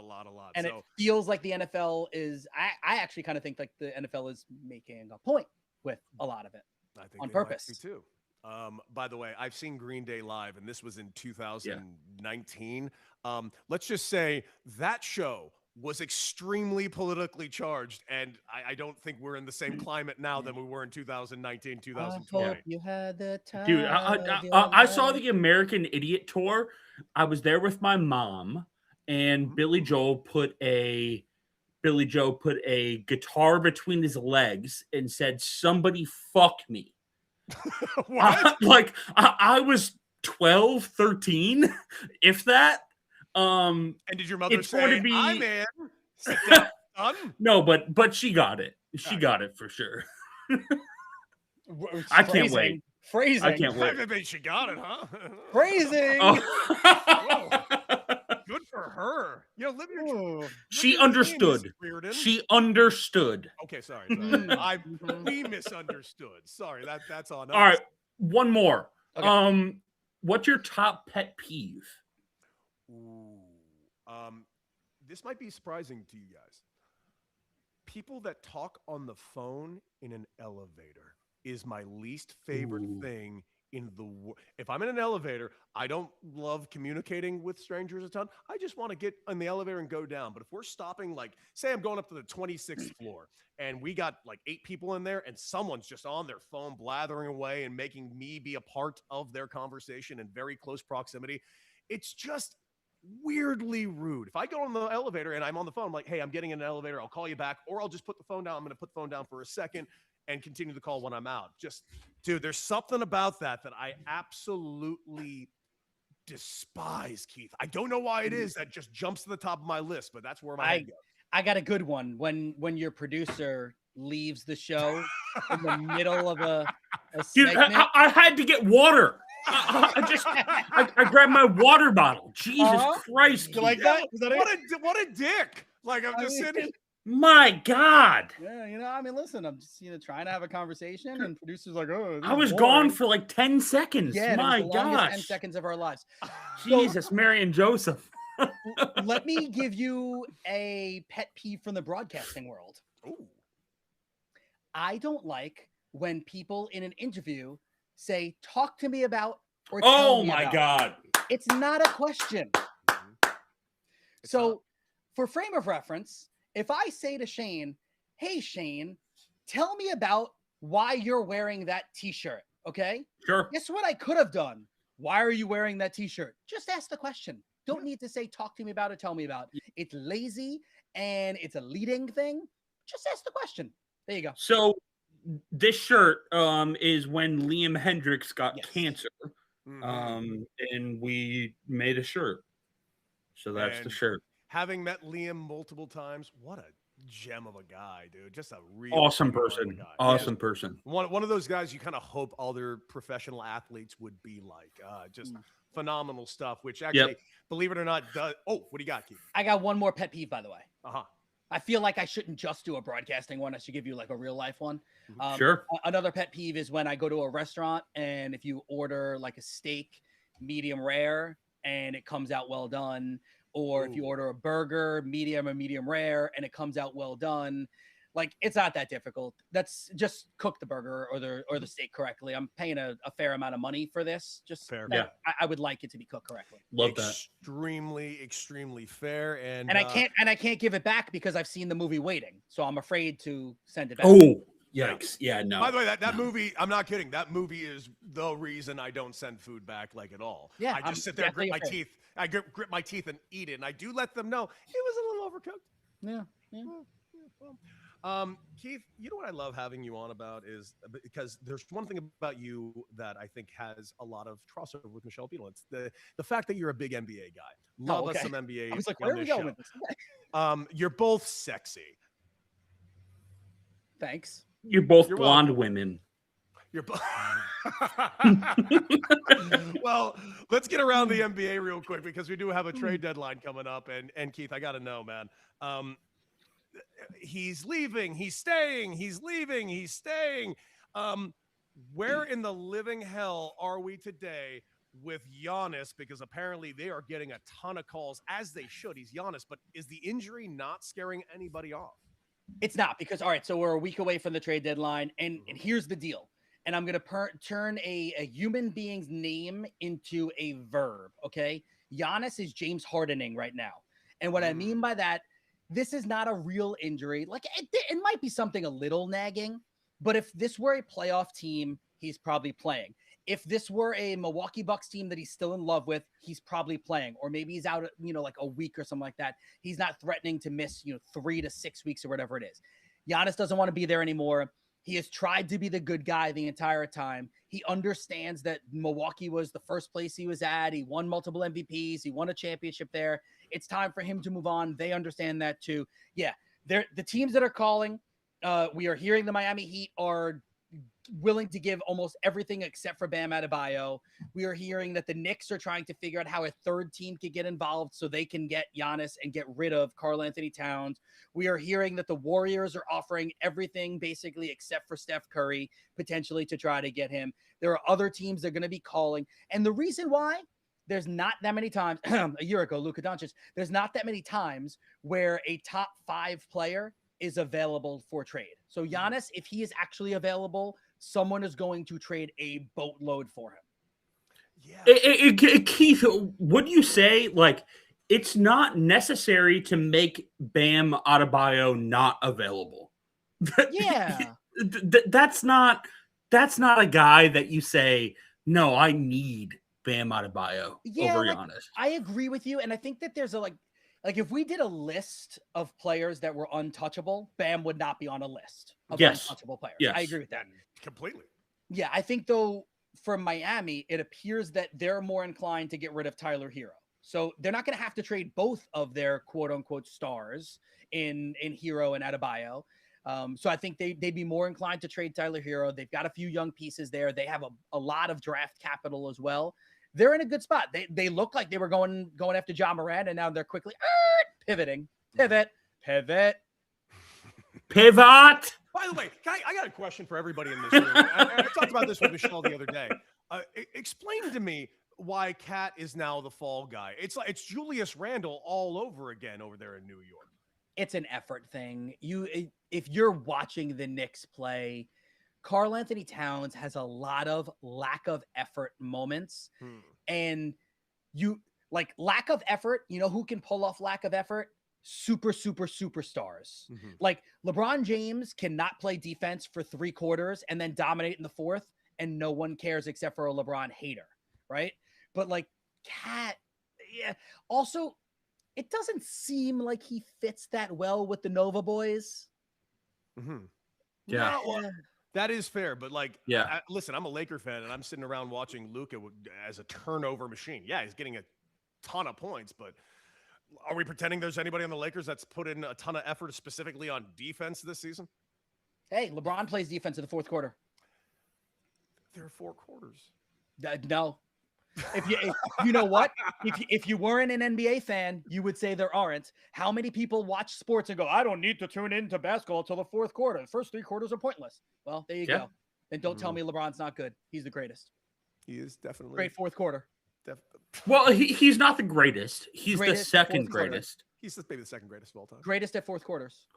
And it feels like the NFL is. I actually kind of think like the NFL is making a point with a lot of it. I think on purpose too. By the way, I've seen Green Day live, and this was in 2019. Let's just say that show was extremely politically charged, and I don't think we're in the same climate now than we were in 2019, 2020. I hope you had the time. Dude, I saw the American Idiot tour. I was there with my mom, and Billy Joe put a guitar between his legs and said, "Somebody fuck me." What? I was 12, 13, if that. And did your mother say, "Hi, man, sit down, son"? No, but she got it. She got it for sure. I can't wait. Phrasing. I can't wait. I mean, she got it, huh? Phrasing. Good for her. You know, she understood. She understood. Okay, sorry. We misunderstood. Sorry, that's on us. All right, one more. Okay. What's your top pet peeve? Ooh. This might be surprising to you guys. People that talk on the phone in an elevator is my least favorite thing in the world. If I'm in an elevator, I don't love communicating with strangers a ton. I just want to get in the elevator and go down. But if we're stopping, like, say I'm going up to the 26th floor and we got like 8 people in there and someone's just on their phone blathering away and making me be a part of their conversation in very close proximity, it's just weirdly rude. If I go in the elevator and I'm on the phone, I'm like, "Hey, I'm getting in an elevator. I'll call you back," or I'll just put the phone down. I'm going to put the phone down for a second and continue the call when I'm out. Just, dude, there's something about that I absolutely despise, Keith. I don't know why it is. That just jumps to the top of my list, but that's where my head goes. I got a good one. When your producer leaves the show in the middle of a segment. Dude, I had to get water. I grabbed my water bottle. Jesus Christ! You like that? Is that what a dick! Like I'm just sitting. My God. Yeah, I mean, listen, I'm just trying to have a conversation, and producers like, "Oh, I was gone for like 10 seconds." Yeah, my gosh, 10 seconds of our lives. Jesus, Mary and Joseph. Let me give you a pet peeve from the broadcasting world. Ooh. I don't like when people in an interview say, "Talk to me about," or "Oh me my about." God. It's not a question. So, for frame of reference, if I say to Shane, "Hey, Shane, tell me about why you're wearing that t-shirt," okay? Sure. Guess what I could have done? Why are you wearing that t-shirt? Just ask the question. Don't need to say, "Talk to me about it, tell me about it." It's lazy and it's a leading thing. Just ask the question. There you go. So this shirt is when Liam Hendricks got cancer. And we made a shirt. So that's the shirt. Having met Liam multiple times, what a gem of a guy, dude. Just a real awesome person. Guy. Awesome person. One of those guys you kind of hope all their professional athletes would be like. Just phenomenal stuff, which actually, believe it or not, does. Oh, what do you got, Keith? I got one more pet peeve, by the way. Uh-huh. I feel like I shouldn't just do a broadcasting one. I should give you like a real life one. Sure. Another pet peeve is when I go to a restaurant and if you order like a steak, medium rare, and it comes out well done, or if you order a burger, medium or medium rare, and it comes out well done. Like, it's not that difficult. That's just cook the burger or the steak correctly. I'm paying a fair amount of money for this. Just fair. Yeah. I would like it to be cooked correctly. Love that. Extremely fair. And I can't give it back because I've seen the movie Waiting, so I'm afraid to send it back. Oh, yikes! Yeah, no. By the way, that movie, I'm not kidding. That movie is the reason I don't send food back, like, at all. Yeah, I just sit there, grit my teeth. I grip my teeth and eat it, and I do let them know it was a little overcooked. Yeah. Keith, you know what I love having you on about is because there's one thing about you that I think has a lot of crossover with Michelle Beadle. It's the fact that you're a big NBA guy. Love us some NBA. I was like, where are we going with this? You're both sexy. Thanks. You're both blonde women. You're well, let's get around the NBA real quick because we do have a trade deadline coming up. And Keith, I got to know, man. He's leaving. He's staying. He's leaving. He's staying. Where in the living hell are we today with Giannis? Because apparently they are getting a ton of calls, as they should. He's Giannis, but is the injury not scaring anybody off? It's not, because, all right, so we're a week away from the trade deadline, and here's the deal. And I'm going to turn a human being's name into a verb, okay? Giannis is James Hardening right now. And what I mean by that, this is not a real injury. Like, it might be something a little nagging, but if this were a playoff team, he's probably playing. If this were a Milwaukee Bucks team that he's still in love with, he's probably playing. Or maybe he's out, like a week or something like that. He's not threatening to miss, 3 to 6 weeks or whatever it is. Giannis doesn't want to be there anymore. He has tried to be the good guy the entire time. He understands that Milwaukee was the first place he was at. He won multiple MVPs. He won a championship there. It's time for him to move on. They understand that too. Yeah, the teams that are calling, we are hearing the Miami Heat are willing to give almost everything except for Bam Adebayo. We are hearing that the Knicks are trying to figure out how a third team could get involved so they can get Giannis and get rid of Karl Anthony Towns. We are hearing that the Warriors are offering everything basically except for Steph Curry, potentially, to try to get him. There are other teams that are going to be calling. And the reason why, there's not that many times, a year ago, Luka Doncic, there's not that many times where a top 5 player is available for trade. So Giannis, if he is actually available, someone is going to trade a boatload for him. Yeah. Keith, would you say, like, it's not necessary to make Bam Adebayo not available? Yeah. That's not a guy that you say, no, I need Bam Adebayo over Giannis. I agree with you. And I think that there's like if we did a list of players that were untouchable, Bam would not be on a list of untouchable players. Yes. I agree with that. Completely. Yeah, I think, though, from Miami, it appears that they're more inclined to get rid of Tyler Hero. So they're not going to have to trade both of their quote-unquote stars in Hero and Adebayo. So I think they'd be more inclined to trade Tyler Hero. They've got a few young pieces there. They have a lot of draft capital as well. They're in a good spot. They look like they were going after Ja Morant, and now they're quickly pivoting. Pivot. By the way, I got a question for everybody in this room. I talked about this with Michelle the other day. Explain to me why Cat is now the fall guy. It's Julius Randle all over again over there in New York. It's an effort thing. If you're watching the Knicks play, Karl Anthony Towns has a lot of lack of effort moments. And lack of effort, who can pull off lack of effort? Superstars. Like LeBron James cannot play defense for 3 quarters and then dominate in the 4th, and no one cares except for a LeBron hater, right? But like Cat, yeah. Also, it doesn't seem like he fits that well with the Nova boys. Yeah. That is fair, but listen, I'm a Laker fan, and I'm sitting around watching Luka as a turnover machine. Yeah, he's getting a ton of points, but are we pretending there's anybody on the Lakers that's put in a ton of effort specifically on defense this season? Hey, LeBron plays defense in the 4th quarter. There are 4 quarters. No. You know what? If you weren't an NBA fan, you would say there aren't. How many people watch sports and go, I don't need to tune into basketball till the fourth quarter. The first 3 quarters are pointless. Well, there you go. Then don't tell me LeBron's not good. He's the greatest. He is definitely great fourth quarter. Well, he's not the greatest. He's the second greatest. He's maybe the second greatest of all time. Greatest at fourth quarters.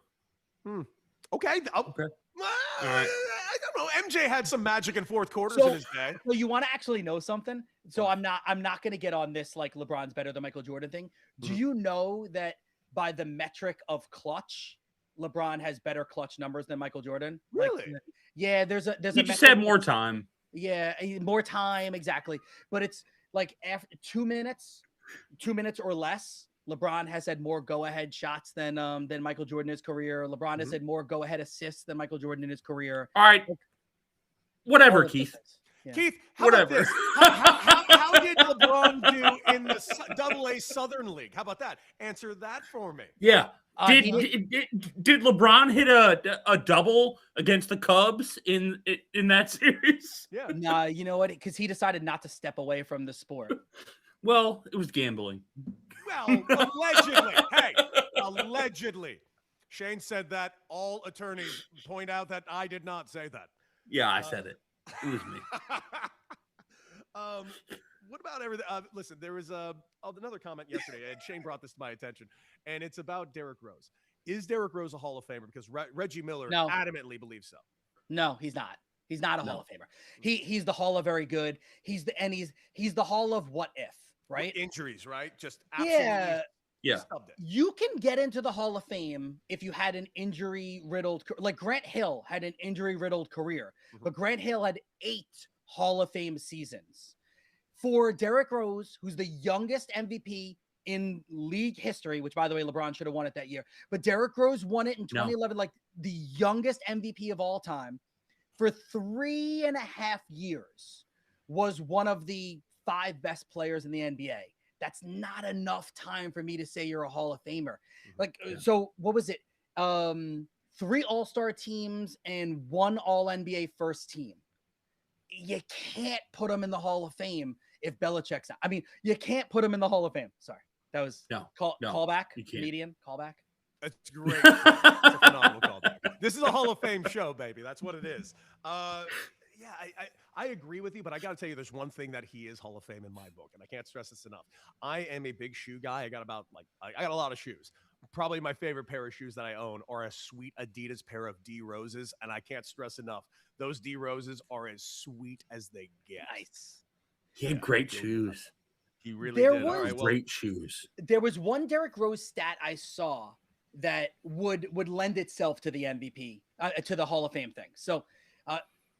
Okay. Okay. All right. I don't know. MJ had some magic in fourth quarters in his day. So you want to actually know something? So I'm not going to get on this like LeBron's better than Michael Jordan thing. Do you know that by the metric of clutch, LeBron has better clutch numbers than Michael Jordan? Really? Like, yeah. There's a. You just said more time. Yeah, more time exactly. But it's like after 2 minutes or less. LeBron has had more go-ahead shots than Michael Jordan in his career. LeBron has had more go-ahead assists than Michael Jordan in his career. All right. Whatever, Keith. Yeah. Keith, how about this? How did LeBron do in the AA Southern League? How about that? Answer that for me. Yeah. Did LeBron hit a double against the Cubs in that series? Yeah. Nah, you know what? Because he decided not to step away from the sport. Well, it was gambling. Well, allegedly. Hey, allegedly. Shane said that. All attorneys point out that I did not say that. Yeah, I said it. It was me. What about everything? Listen, there was another comment yesterday, and Shane brought this to my attention, and it's about Derrick Rose. Is Derrick Rose a Hall of Famer? Because Reggie Miller adamantly believes so. No, he's not. He's not a Hall of Famer. He's the Hall of very good. He's the Hall of what if, right? With injuries, right? Just absolutely. Yeah. You can get into the Hall of Fame if you had an injury-riddled, like Grant Hill had an injury-riddled career, but Grant Hill had 8 Hall of Fame seasons. For Derrick Rose, who's the youngest MVP in league history, which, by the way, LeBron should have won it that year, but Derrick Rose won it in 2011, like the youngest MVP of all time, for 3.5 years, was one of the 5 best players in the NBA. That's not enough time for me to say you're a Hall of Famer. So what was it? 3 All-Star teams and 1 All-NBA first team. You can't put him in the Hall of Fame if Belichick's not. I mean, you can't put him in the Hall of Fame. Sorry. That was callback. Comedian callback. That's great. That's a phenomenal callback. This is a Hall of Fame show, baby. That's what it is. Yeah, I agree with you, but I got to tell you, there's one thing that he is Hall of Fame in my book, and I can't stress this enough. I am a big shoe guy. I got a lot of shoes. Probably my favorite pair of shoes that I own are a sweet Adidas pair of D Roses, and I can't stress enough, those D Roses are as sweet as they get. Nice. He had great shoes. He really did. Great shoes. There was one Derrick Rose stat I saw that would lend itself to the MVP, to the Hall of Fame thing. So,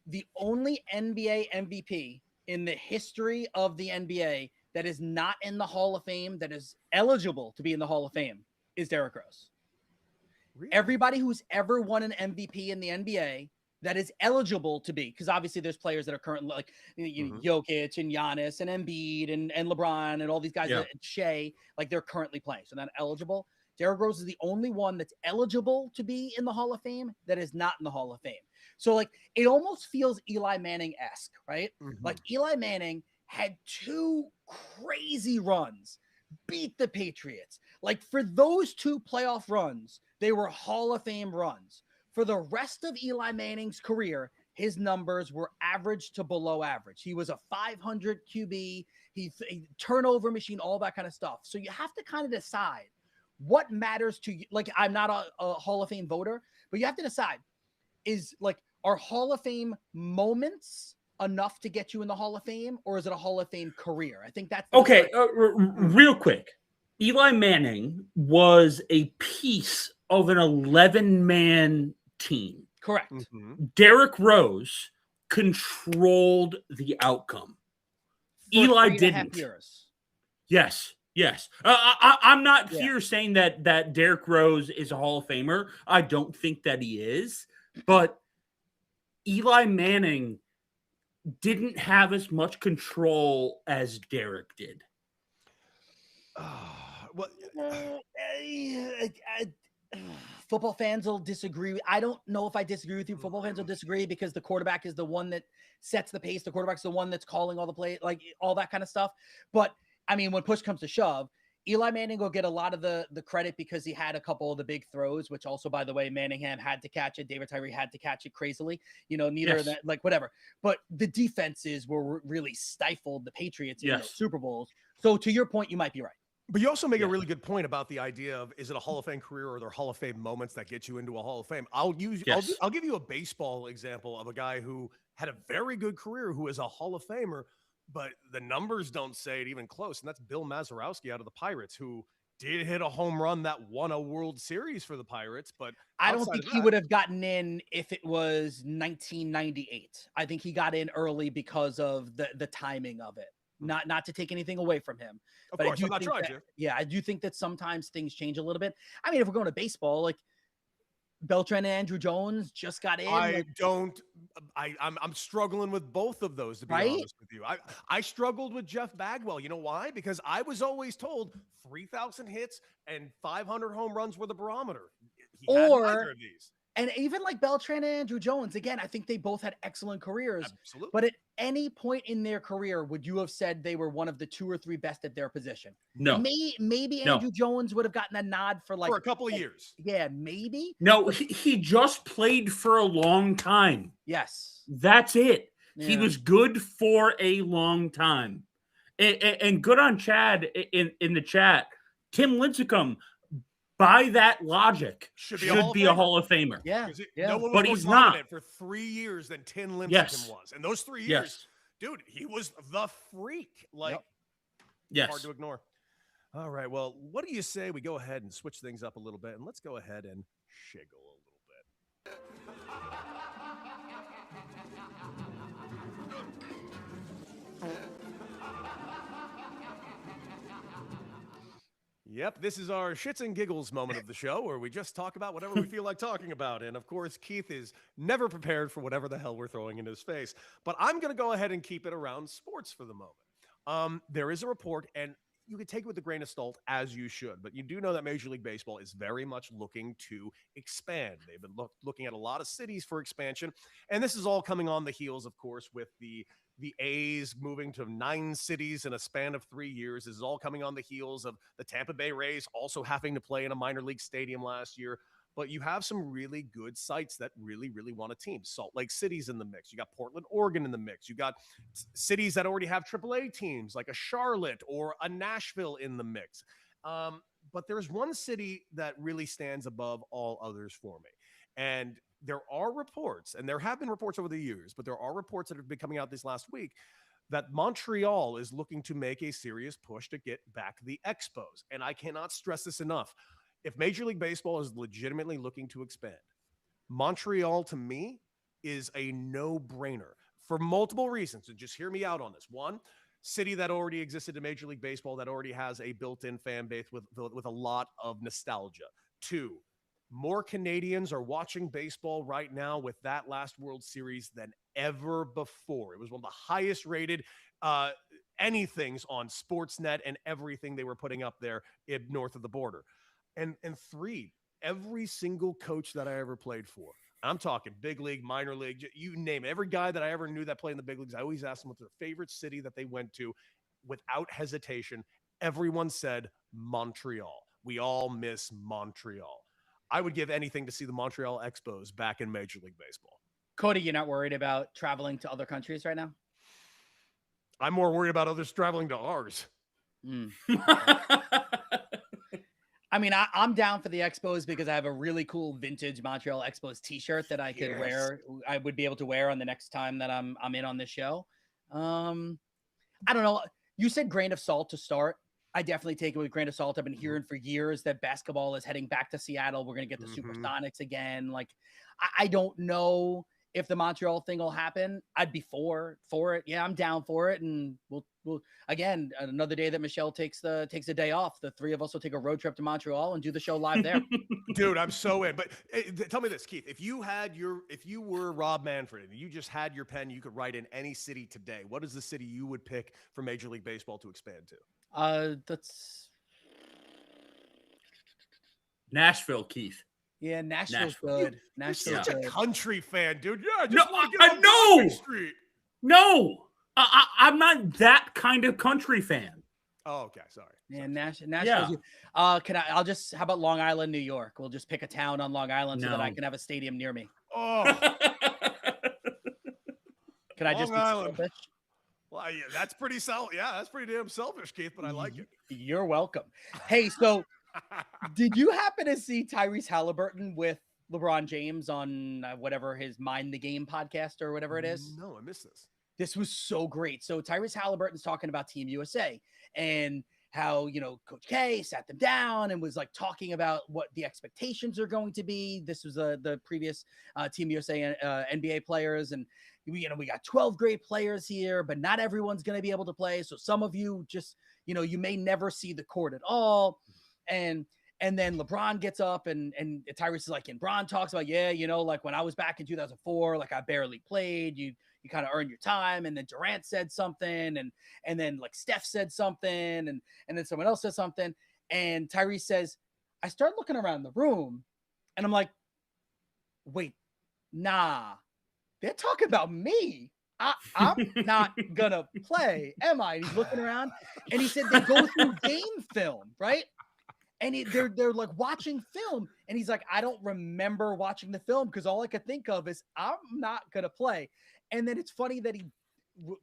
the only NBA MVP in the history of the NBA that is not in the Hall of Fame, that is eligible to be in the Hall of Fame, is Derrick Rose. Really? Everybody who's ever won an MVP in the NBA that is eligible to be, because obviously there's players that are currently like Jokic and Giannis and Embiid and LeBron and all these guys, and Shea, like they're currently playing. So not eligible. Derrick Rose is the only one that's eligible to be in the Hall of Fame that is not in the Hall of Fame. So like it almost feels Eli Manning-esque, right? Like Eli Manning had 2 crazy runs, beat the Patriots. Like for those 2 playoff runs, they were Hall of Fame runs. For the rest of Eli Manning's career, his numbers were average to below average. He was a 500 QB, he turnover machine, all that kind of stuff. So you have to kind of decide what matters to you. Like I'm not a Hall of Fame voter, but you have to decide, are Hall of Fame moments enough to get you in the Hall of Fame, or is it a Hall of Fame career? I think that's okay. Real quick, Eli Manning was a piece of an 11-man team. Correct. Derrick Rose controlled the outcome. For Eli 3.5 didn't. years. Yes. I'm not here saying that Derrick Rose is a Hall of Famer. I don't think that he is, but Eli Manning didn't have as much control as Derrick did. football fans will disagree. I don't know if I disagree with you. Football fans will disagree because the quarterback is the one that sets the pace. The quarterback's the one that's calling all the play, like all that kind of stuff. But I mean, when push comes to shove, Eli Manning will get a lot of the credit because he had a couple of the big throws, which also, by the way, Manningham had to catch it. David Tyree had to catch it crazily. Neither of that, like whatever. But the defenses were really stifled the Patriots in those Super Bowls. So to your point, you might be right. But you also make a really good point about the idea of, is it a Hall of Fame career or are there Hall of Fame moments that get you into a Hall of Fame? I'll give you a baseball example of a guy who had a very good career who is a Hall of Famer, but the numbers don't say it even close. And that's Bill Mazeroski out of the Pirates, who did hit a home run that won a World Series for the Pirates. But I don't think he would have gotten in if it was 1998. I think he got in early because of the timing of it. Not to take anything away from him. Of course, I'm not trying to. Yeah, I do think that sometimes things change a little bit. I mean, if we're going to baseball, like Beltran and Andrew Jones just got in. I'm struggling with both of those, to be honest with you. I struggled with Jeff Bagwell. You know why? Because I was always told 3,000 hits and 500 home runs were the barometer. He had neither of these. And even like Beltran and Andrew Jones, again, I think they both had excellent careers. Absolutely. But at any point in their career, would you have said they were one of the 2 or 3 best at their position? No. Maybe Andrew Jones would have gotten a nod for a couple of years. Yeah, maybe. No, he just played for a long time. Yes. That's it. Yeah. He was good for a long time. And good on Chad in the chat. Tim Lincecum, by that logic, should be a Hall of Famer. Yeah. No one was but more he's dominant not for 3 years than Tim Lincecum was. And those 3 years, dude, he was the freak. Like, hard to ignore. All right. Well, what do you say we go ahead and switch things up a little bit, and let's go ahead and shiggle a little bit. Yep, this is our shits and giggles moment of the show where we just talk about whatever we feel like talking about. And of course, Keith is never prepared for whatever the hell we're throwing in his face. But I'm going to go ahead and keep it around sports for the moment. There is a report, and you can take it with a grain of salt, as you should. But you do know that Major League Baseball is very much looking to expand. They've been looking at a lot of cities for expansion. And this is all coming on the heels, of course, with the A's moving to 9 cities in a span of 3 years. This is all coming on the heels of the Tampa Bay Rays also having to play in a minor league stadium last year. But you have some really good sites that really, really want a team. Salt Lake City's in the mix. You got Portland, Oregon in the mix. You got cities that already have AAA teams like a Charlotte or a Nashville in the mix. But there's one city that really stands above all others for me. And there are reports, and there have been reports over the years, but there are reports that have been coming out this last week that Montreal is looking to make a serious push to get back the Expos. And I cannot stress this enough. If Major League Baseball is legitimately looking to expand, Montreal, to me, is a no-brainer for multiple reasons. And just hear me out on this. One, city that already existed in Major League Baseball that already has a built-in fan base with a lot of nostalgia. 2, more Canadians are watching baseball right now with that last World Series than ever before. It was one of the highest rated anythings on Sportsnet and everything they were putting up there north of the border. And 3, every single coach that I ever played for, I'm talking big league, minor league, you name it. Every guy that I ever knew that played in the big leagues, I always asked them what their favorite city that they went to. Without hesitation, everyone said Montreal. We all miss Montreal. I would give anything to see the Montreal Expos back in Major League Baseball. Cody, you're not worried about traveling to other countries right now? I'm more worried about others traveling to ours. I mean, I'm down for the Expos because I have a really cool vintage Montreal Expos t-shirt that I could wear. I would be able to wear on the next time that I'm in on this show. I don't know. You said grain of salt to start. I definitely take it with a grain of salt. I've been hearing for years that basketball is heading back to Seattle. We're going to get the Supersonics again. Like, I don't know if the Montreal thing will happen. I'd be for it. Yeah, I'm down for it. And we'll again, another day that Michelle takes a day off. The 3 of us will take a road trip to Montreal and do the show live there. Dude, I'm so in. But tell me this, Keith, if you were Rob Manfred and you just had your pen, you could write in any city today. What is the city you would pick for Major League Baseball to expand to? That's Nashville, Keith. Yeah, Nashville's Nashville. good. You're Nashville's such a good. country fan, dude. Yeah, I No, just want to I get on know. Broadway Street. No, I'm not that kind of country fan. Oh, okay. Sorry. Yeah, Sorry. Nashville's Yeah. good. I'll just, how about Long Island, New York? We'll just pick a town on Long Island so that I No. can have a stadium near me. Oh, Can I just Long be Island. selfish? well, yeah, that's pretty yeah, that's pretty damn selfish, Keith, but I like it. You're welcome. Hey, so did you happen to see Tyrese Halliburton with LeBron James on whatever his Mind the Game podcast or whatever it is? No, I missed this. This was so great. So Tyrese Halliburton's talking about Team USA and how, Coach K sat them down and was like talking about what the expectations are going to be. This was the previous Team USA NBA players. And, we got 12 great players here, but not everyone's going to be able to play. So some of you just, you may never see the court at all. And then LeBron gets up and Tyrese is like, and Bron talks about, like when I was back in 2004, like I barely played. You kind of earn your time. And then Durant said something, and then like Steph said something, and then someone else said something. And Tyrese says, I start looking around the room and I'm like, wait, nah, they're talking about me. I'm not gonna play, am I? And he's looking around and he said they go through game film, right? And they're like watching film, and he's like, I don't remember watching the film because all I could think of is I'm not gonna play. And then it's funny that he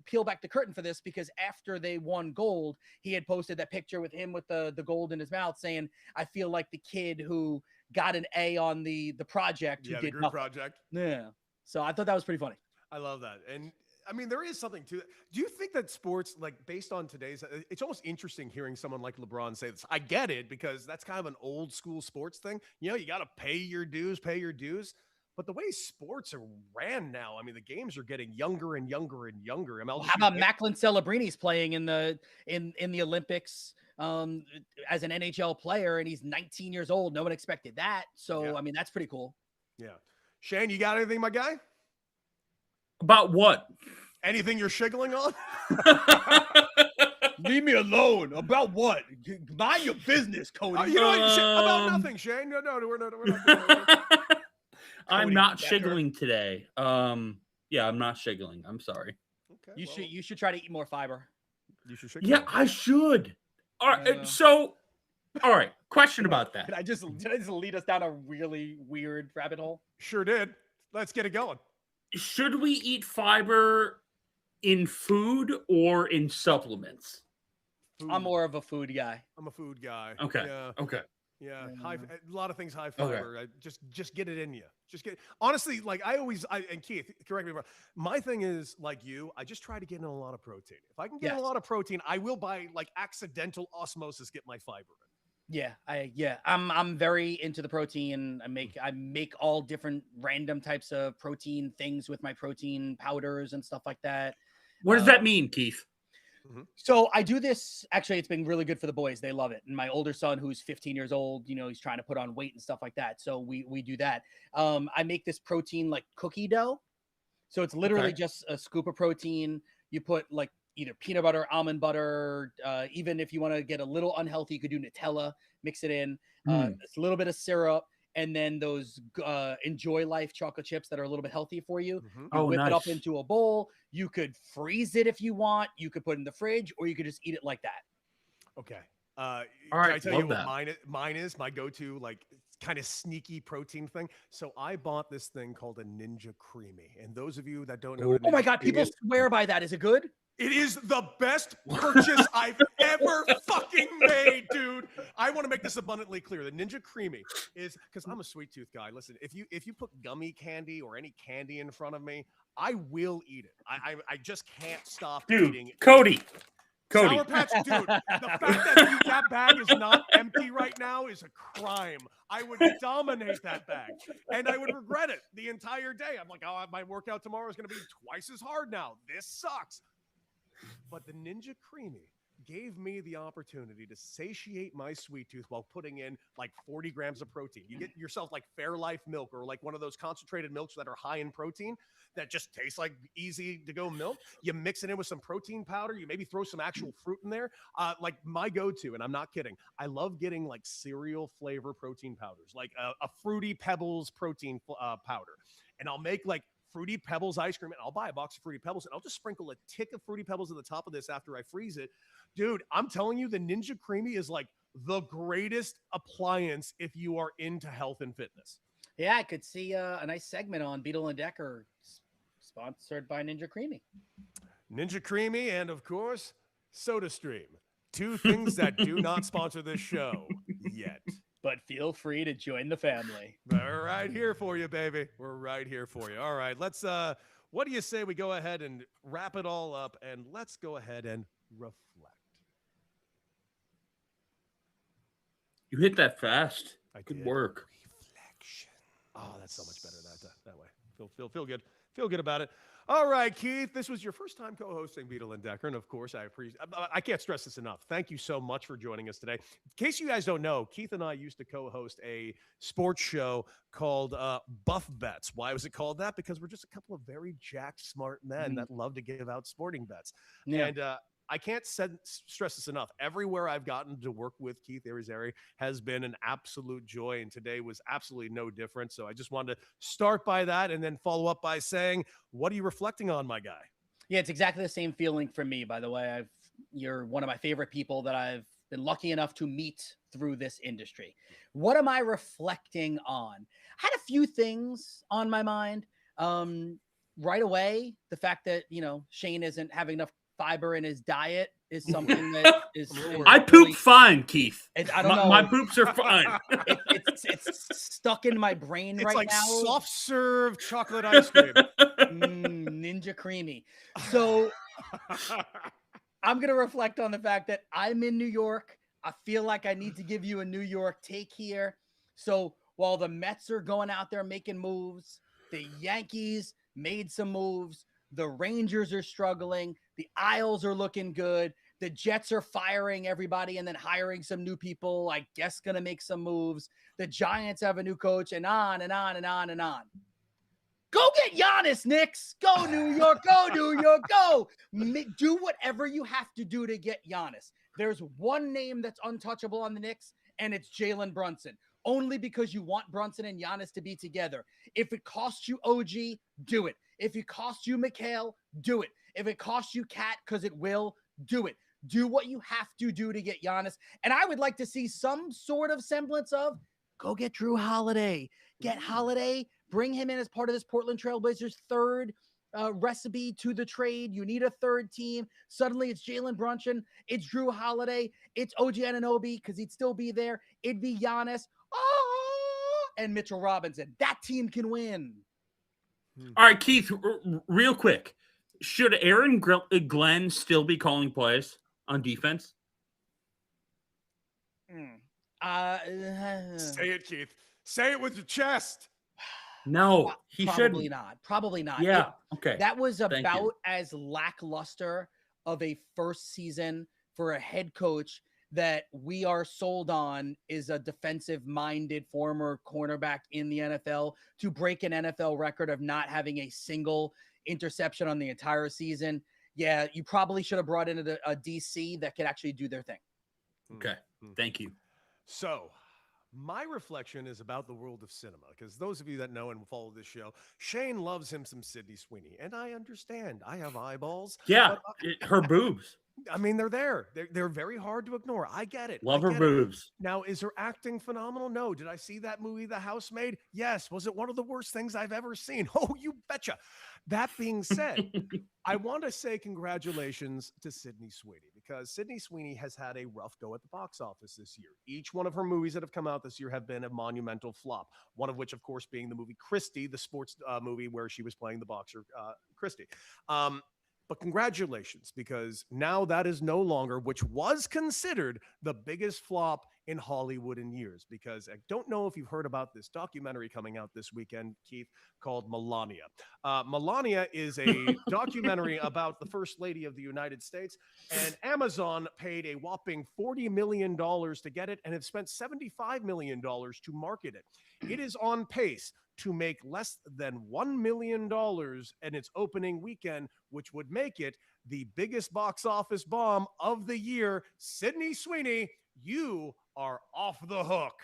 peel back the curtain for this, because after they won gold, he had posted that picture with him with the gold in his mouth, saying, I feel like the kid who got an A on the project who Yeah, did the group nothing. project. Yeah. So I thought that was pretty funny. I love that. And I mean, there is something to it. Do you think that sports, like based on today's, it's almost interesting hearing someone like LeBron say this. I get it, because that's kind of an old school sports thing. You got to pay your dues. But the way sports are ran now, I mean, the games are getting younger and younger and younger. I mean, How about Macklin Celebrini's playing in the Olympics as an NHL player, and he's 19 years old. No one expected that. So, Yeah. I mean, that's pretty cool. Yeah. Shane, you got anything, my guy? About what? Anything you're shiggling on? Leave me alone. About what? Mind your business, Cody. About nothing, Shane. No, we're not doing that. I'm not Becker. shiggling today. Yeah, I'm not shiggling. I'm sorry. Okay, You should try to eat more fiber. You should shiggle. Yeah, I should. All right. Yeah. So, all right. Question about that. Did I just lead us down a really weird rabbit hole? Sure did. Let's get it going. Should we eat fiber in food or in supplements? Food. I'm more of a food guy. I'm a food guy. Okay. Yeah. Okay. Yeah, Yeah. a lot of things high fiber. Just get it in you. Honestly, like and Keith, correct me if I'm wrong. My thing is like you. I just try to get in a lot of protein. If I can get in a lot of protein, I will by like accidental osmosis get my fiber in. Yeah, I'm very into the protein. I make all different random types of protein things with my protein powders and stuff like that. What does that mean, Keith? So I do this. Actually, it's been really good for the boys. They love it. And my older son, who's 15 years old, he's trying to put on weight and stuff like that. So we do that. I make this protein like cookie dough. So it's literally just a scoop of protein. You put like either peanut butter, almond butter. Even if you want to get a little unhealthy, you could do Nutella, mix it in, a little bit of syrup, and then those Enjoy Life chocolate chips that are a little bit healthy for you. You whip it up into a bowl. You could freeze it if you want. You could put it in the fridge, or you could just eat it like that. Okay. All Can right, I tell you that. what mine is? My go-to like kind of sneaky protein thing. So I bought this thing called a Ninja Creamy. And those of you that don't know, Oh my God, people swear by that. Is it good? It is the best purchase I've ever fucking made, dude. I want to make this abundantly clear. The Ninja Creamy is, because I'm a sweet tooth guy. Listen, if you put gummy candy or any candy in front of me, I will eat it. I just can't stop eating it. Cody. Sour Patch, dude. The fact that that bag is not empty right now is a crime. I would dominate that bag, and I would regret it the entire day. I'm like, oh, my workout tomorrow is going to be twice as hard now. This sucks. But the Ninja Creamy, gave me the opportunity to satiate my sweet tooth while putting in like 40 grams of protein. You get yourself like Fairlife milk or like one of those concentrated milks that are high in protein that just tastes like easy to go milk. You mix it in with some protein powder. You maybe throw some actual fruit in there. Like my go-to, and I'm not kidding, I love getting like cereal flavor protein powders, like a Fruity Pebbles protein powder. And I'll make like Fruity Pebbles ice cream, and I'll buy a box of Fruity Pebbles, and I'll just sprinkle a tick of Fruity Pebbles at the top of this after I freeze it. Dude, I'm telling you, the Ninja Creamy is like the greatest appliance if you are into health and fitness. Yeah, I could see a nice segment on Beadle and Decker, sponsored by Ninja Creamy. Ninja Creamy and, of course, SodaStream. Two things that do not sponsor this show yet. But feel free to join the family. We're right here for you, baby. We're right here for you. All right, let's, what do you say we go ahead and wrap it all up, and let's go ahead and reflect. You hit that fast. Good Good work. Reflection. Oh, that's so much better that way. Feel good. Feel good about it. All right, Keith, this was your first time co-hosting Beadle and Decker, and of course, I can't stress this enough. Thank you so much for joining us today. In case you guys don't know, Keith and I used to co-host a sports show called Buff Bets. Why was it called that? Because we're just a couple of very jacked, smart men that love to give out sporting bets. Yeah. And I can't stress this enough. Everywhere I've gotten to work with Keith Irizarry has been an absolute joy, and today was absolutely no different. So I just wanted to start by that and then follow up by saying, what are you reflecting on, my guy? Yeah, it's exactly the same feeling for me, by the way. You're one of my favorite people that I've been lucky enough to meet through this industry. What am I reflecting on? I had a few things on my mind. Right away, the fact that, Shane isn't having enough fiber in his diet is something that is I poop fine, Keith. I don't know. My poops are fine. It's stuck in my brain It's right like now. soft serve chocolate ice cream. Ninja Creamy. So I'm going to reflect on the fact that I'm in New York. I feel like I need to give you a New York take here. So while the Mets are going out there making moves, the Yankees made some moves, the Rangers are struggling, the Isles are looking good, the Jets are firing everybody and then hiring some new people, I guess going to make some moves. The Giants have a new coach, and on and on and on and on. Go get Giannis, Knicks. Go New York. Go New York. Go. Do whatever you have to do to get Giannis. There's one name that's untouchable on the Knicks, and it's Jalen Brunson. Only because you want Brunson and Giannis to be together. If it costs you OG, do it. If it costs you Mikal, do it. If it costs you Cat, because it will, do it. Do what you have to do to get Giannis. And I would like to see some sort of semblance of go get Drew Holiday. Get Holiday, bring him in as part of this Portland Trailblazers third recipe to the trade. You need a third team. Suddenly it's Jalen Brunson. It's Drew Holiday. It's OG Anunoby because he'd still be there. It'd be Giannis. And Mitchell Robinson. That team can win. All right, Keith, real quick. Should Aaron Glenn still be calling plays on defense? Say it, Keith. Say it with your chest. No, he probably shouldn't. not. Probably not. Yeah. Okay. That was about as lackluster of a first season for a head coach that we are sold on is a defensive-minded former cornerback in the NFL to break an NFL record of not having a single interception on the entire season. Yeah, you probably should have brought in a DC that could actually do their thing. Okay. Thank you. So my reflection is about the world of cinema, because those of you that know and follow this show, Shane loves him some Sydney Sweeney, and I understand. I have eyeballs. Yeah, her boobs. I mean, they're there. They're very hard to ignore. I get it. Love her boobs. Now, is her acting phenomenal? No. Did I see that movie, The Housemaid? Yes. Was it one of the worst things I've ever seen? Oh, you betcha. That being said, I want to say congratulations to Sydney Sweeney, because Sydney Sweeney has had a rough go at the box office this year. Each one of her movies that have come out this year have been a monumental flop, one of which, of course, being the movie Christie, the sports movie where she was playing the boxer Christie. But congratulations, because now that is no longer, which was considered the biggest flop in Hollywood in years, because I don't know if you've heard about this documentary coming out this weekend, Keith, called Melania. Melania is a documentary about the First Lady of the United States, and Amazon paid a whopping $40 million to get it and have spent $75 million to market it. It is on pace to make less than $1 million in its opening weekend, which would make it the biggest box office bomb of the year. Sydney Sweeney, you are off the hook.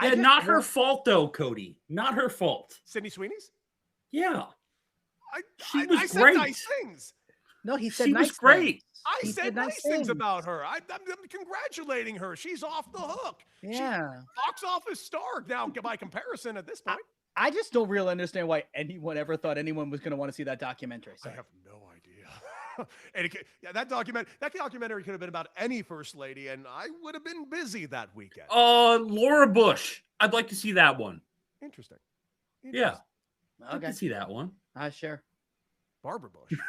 Yeah, not her fault, though, Cody. Not her fault. Sydney Sweeney's? Yeah. She was great. Said nice things. No, he said she nice was great. Things. I said nice things about her. I'm congratulating her. She's off the hook. Yeah. Box office star now by comparison at this point. I just don't really understand why anyone ever thought anyone was going to want to see that documentary. I have no idea. And that documentary could have been about any first lady, and I would have been busy that weekend. Laura Bush. I'd like to see that one. Interesting. Yeah. Okay. I can see that one. Sure. Barbara Bush.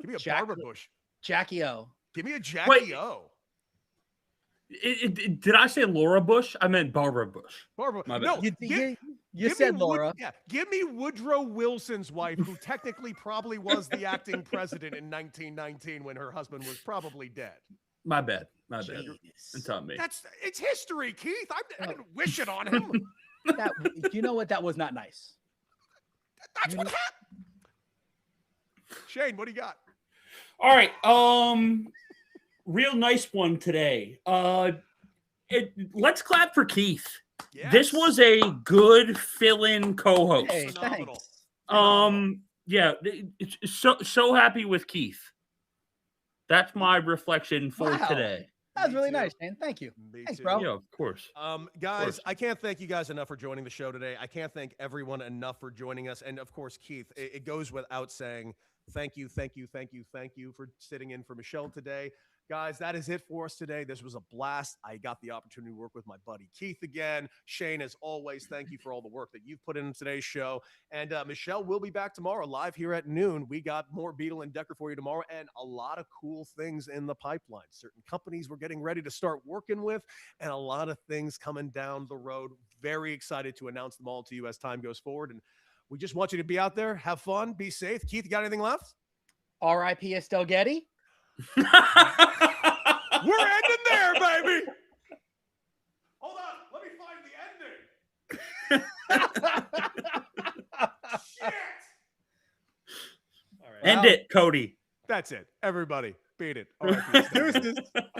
Give me a Barbara Bush. Jackie O. Give me a Jackie O. Did I say Laura Bush? I meant Barbara Bush. Barbara. No, you said Laura. Give me Woodrow Wilson's wife, who technically probably was the acting president in 1919 when her husband was probably dead. My bad. It's on me. It's history, Keith. I didn't wish it on him. You know what? That was not nice. That's what happened. Shane, what do you got? All right. Real nice one today. Let's clap for Keith. Yes. This was a good fill-in co-host. Hey, thanks. Yeah, so happy with Keith. That's my reflection for today. That was really nice, man. Thank you. Thanks, bro. Yeah, of course. Guys, I can't thank you guys enough for joining the show today. I can't thank everyone enough for joining us. And of course, Keith, it goes without saying, thank you for sitting in for Michelle today. Guys, that is it for us today. This was a blast. I got the opportunity to work with my buddy Keith again. Shane, as always, thank you for all the work that you've put in today's show. And Michelle will be back tomorrow live here at noon. We got more Beadle and Decker for you tomorrow, and a lot of cool things in the pipeline. Certain companies we're getting ready to start working with, and a lot of things coming down the road. Very excited to announce them all to you as time goes forward. And we just want you to be out there, have fun, be safe. Keith, you got anything left? R.I.P. Estelle Getty. We're ending there, baby. Hold on, let me find the ending. Shit. All right. End it, Cody. That's it. Everybody, beat it. All right.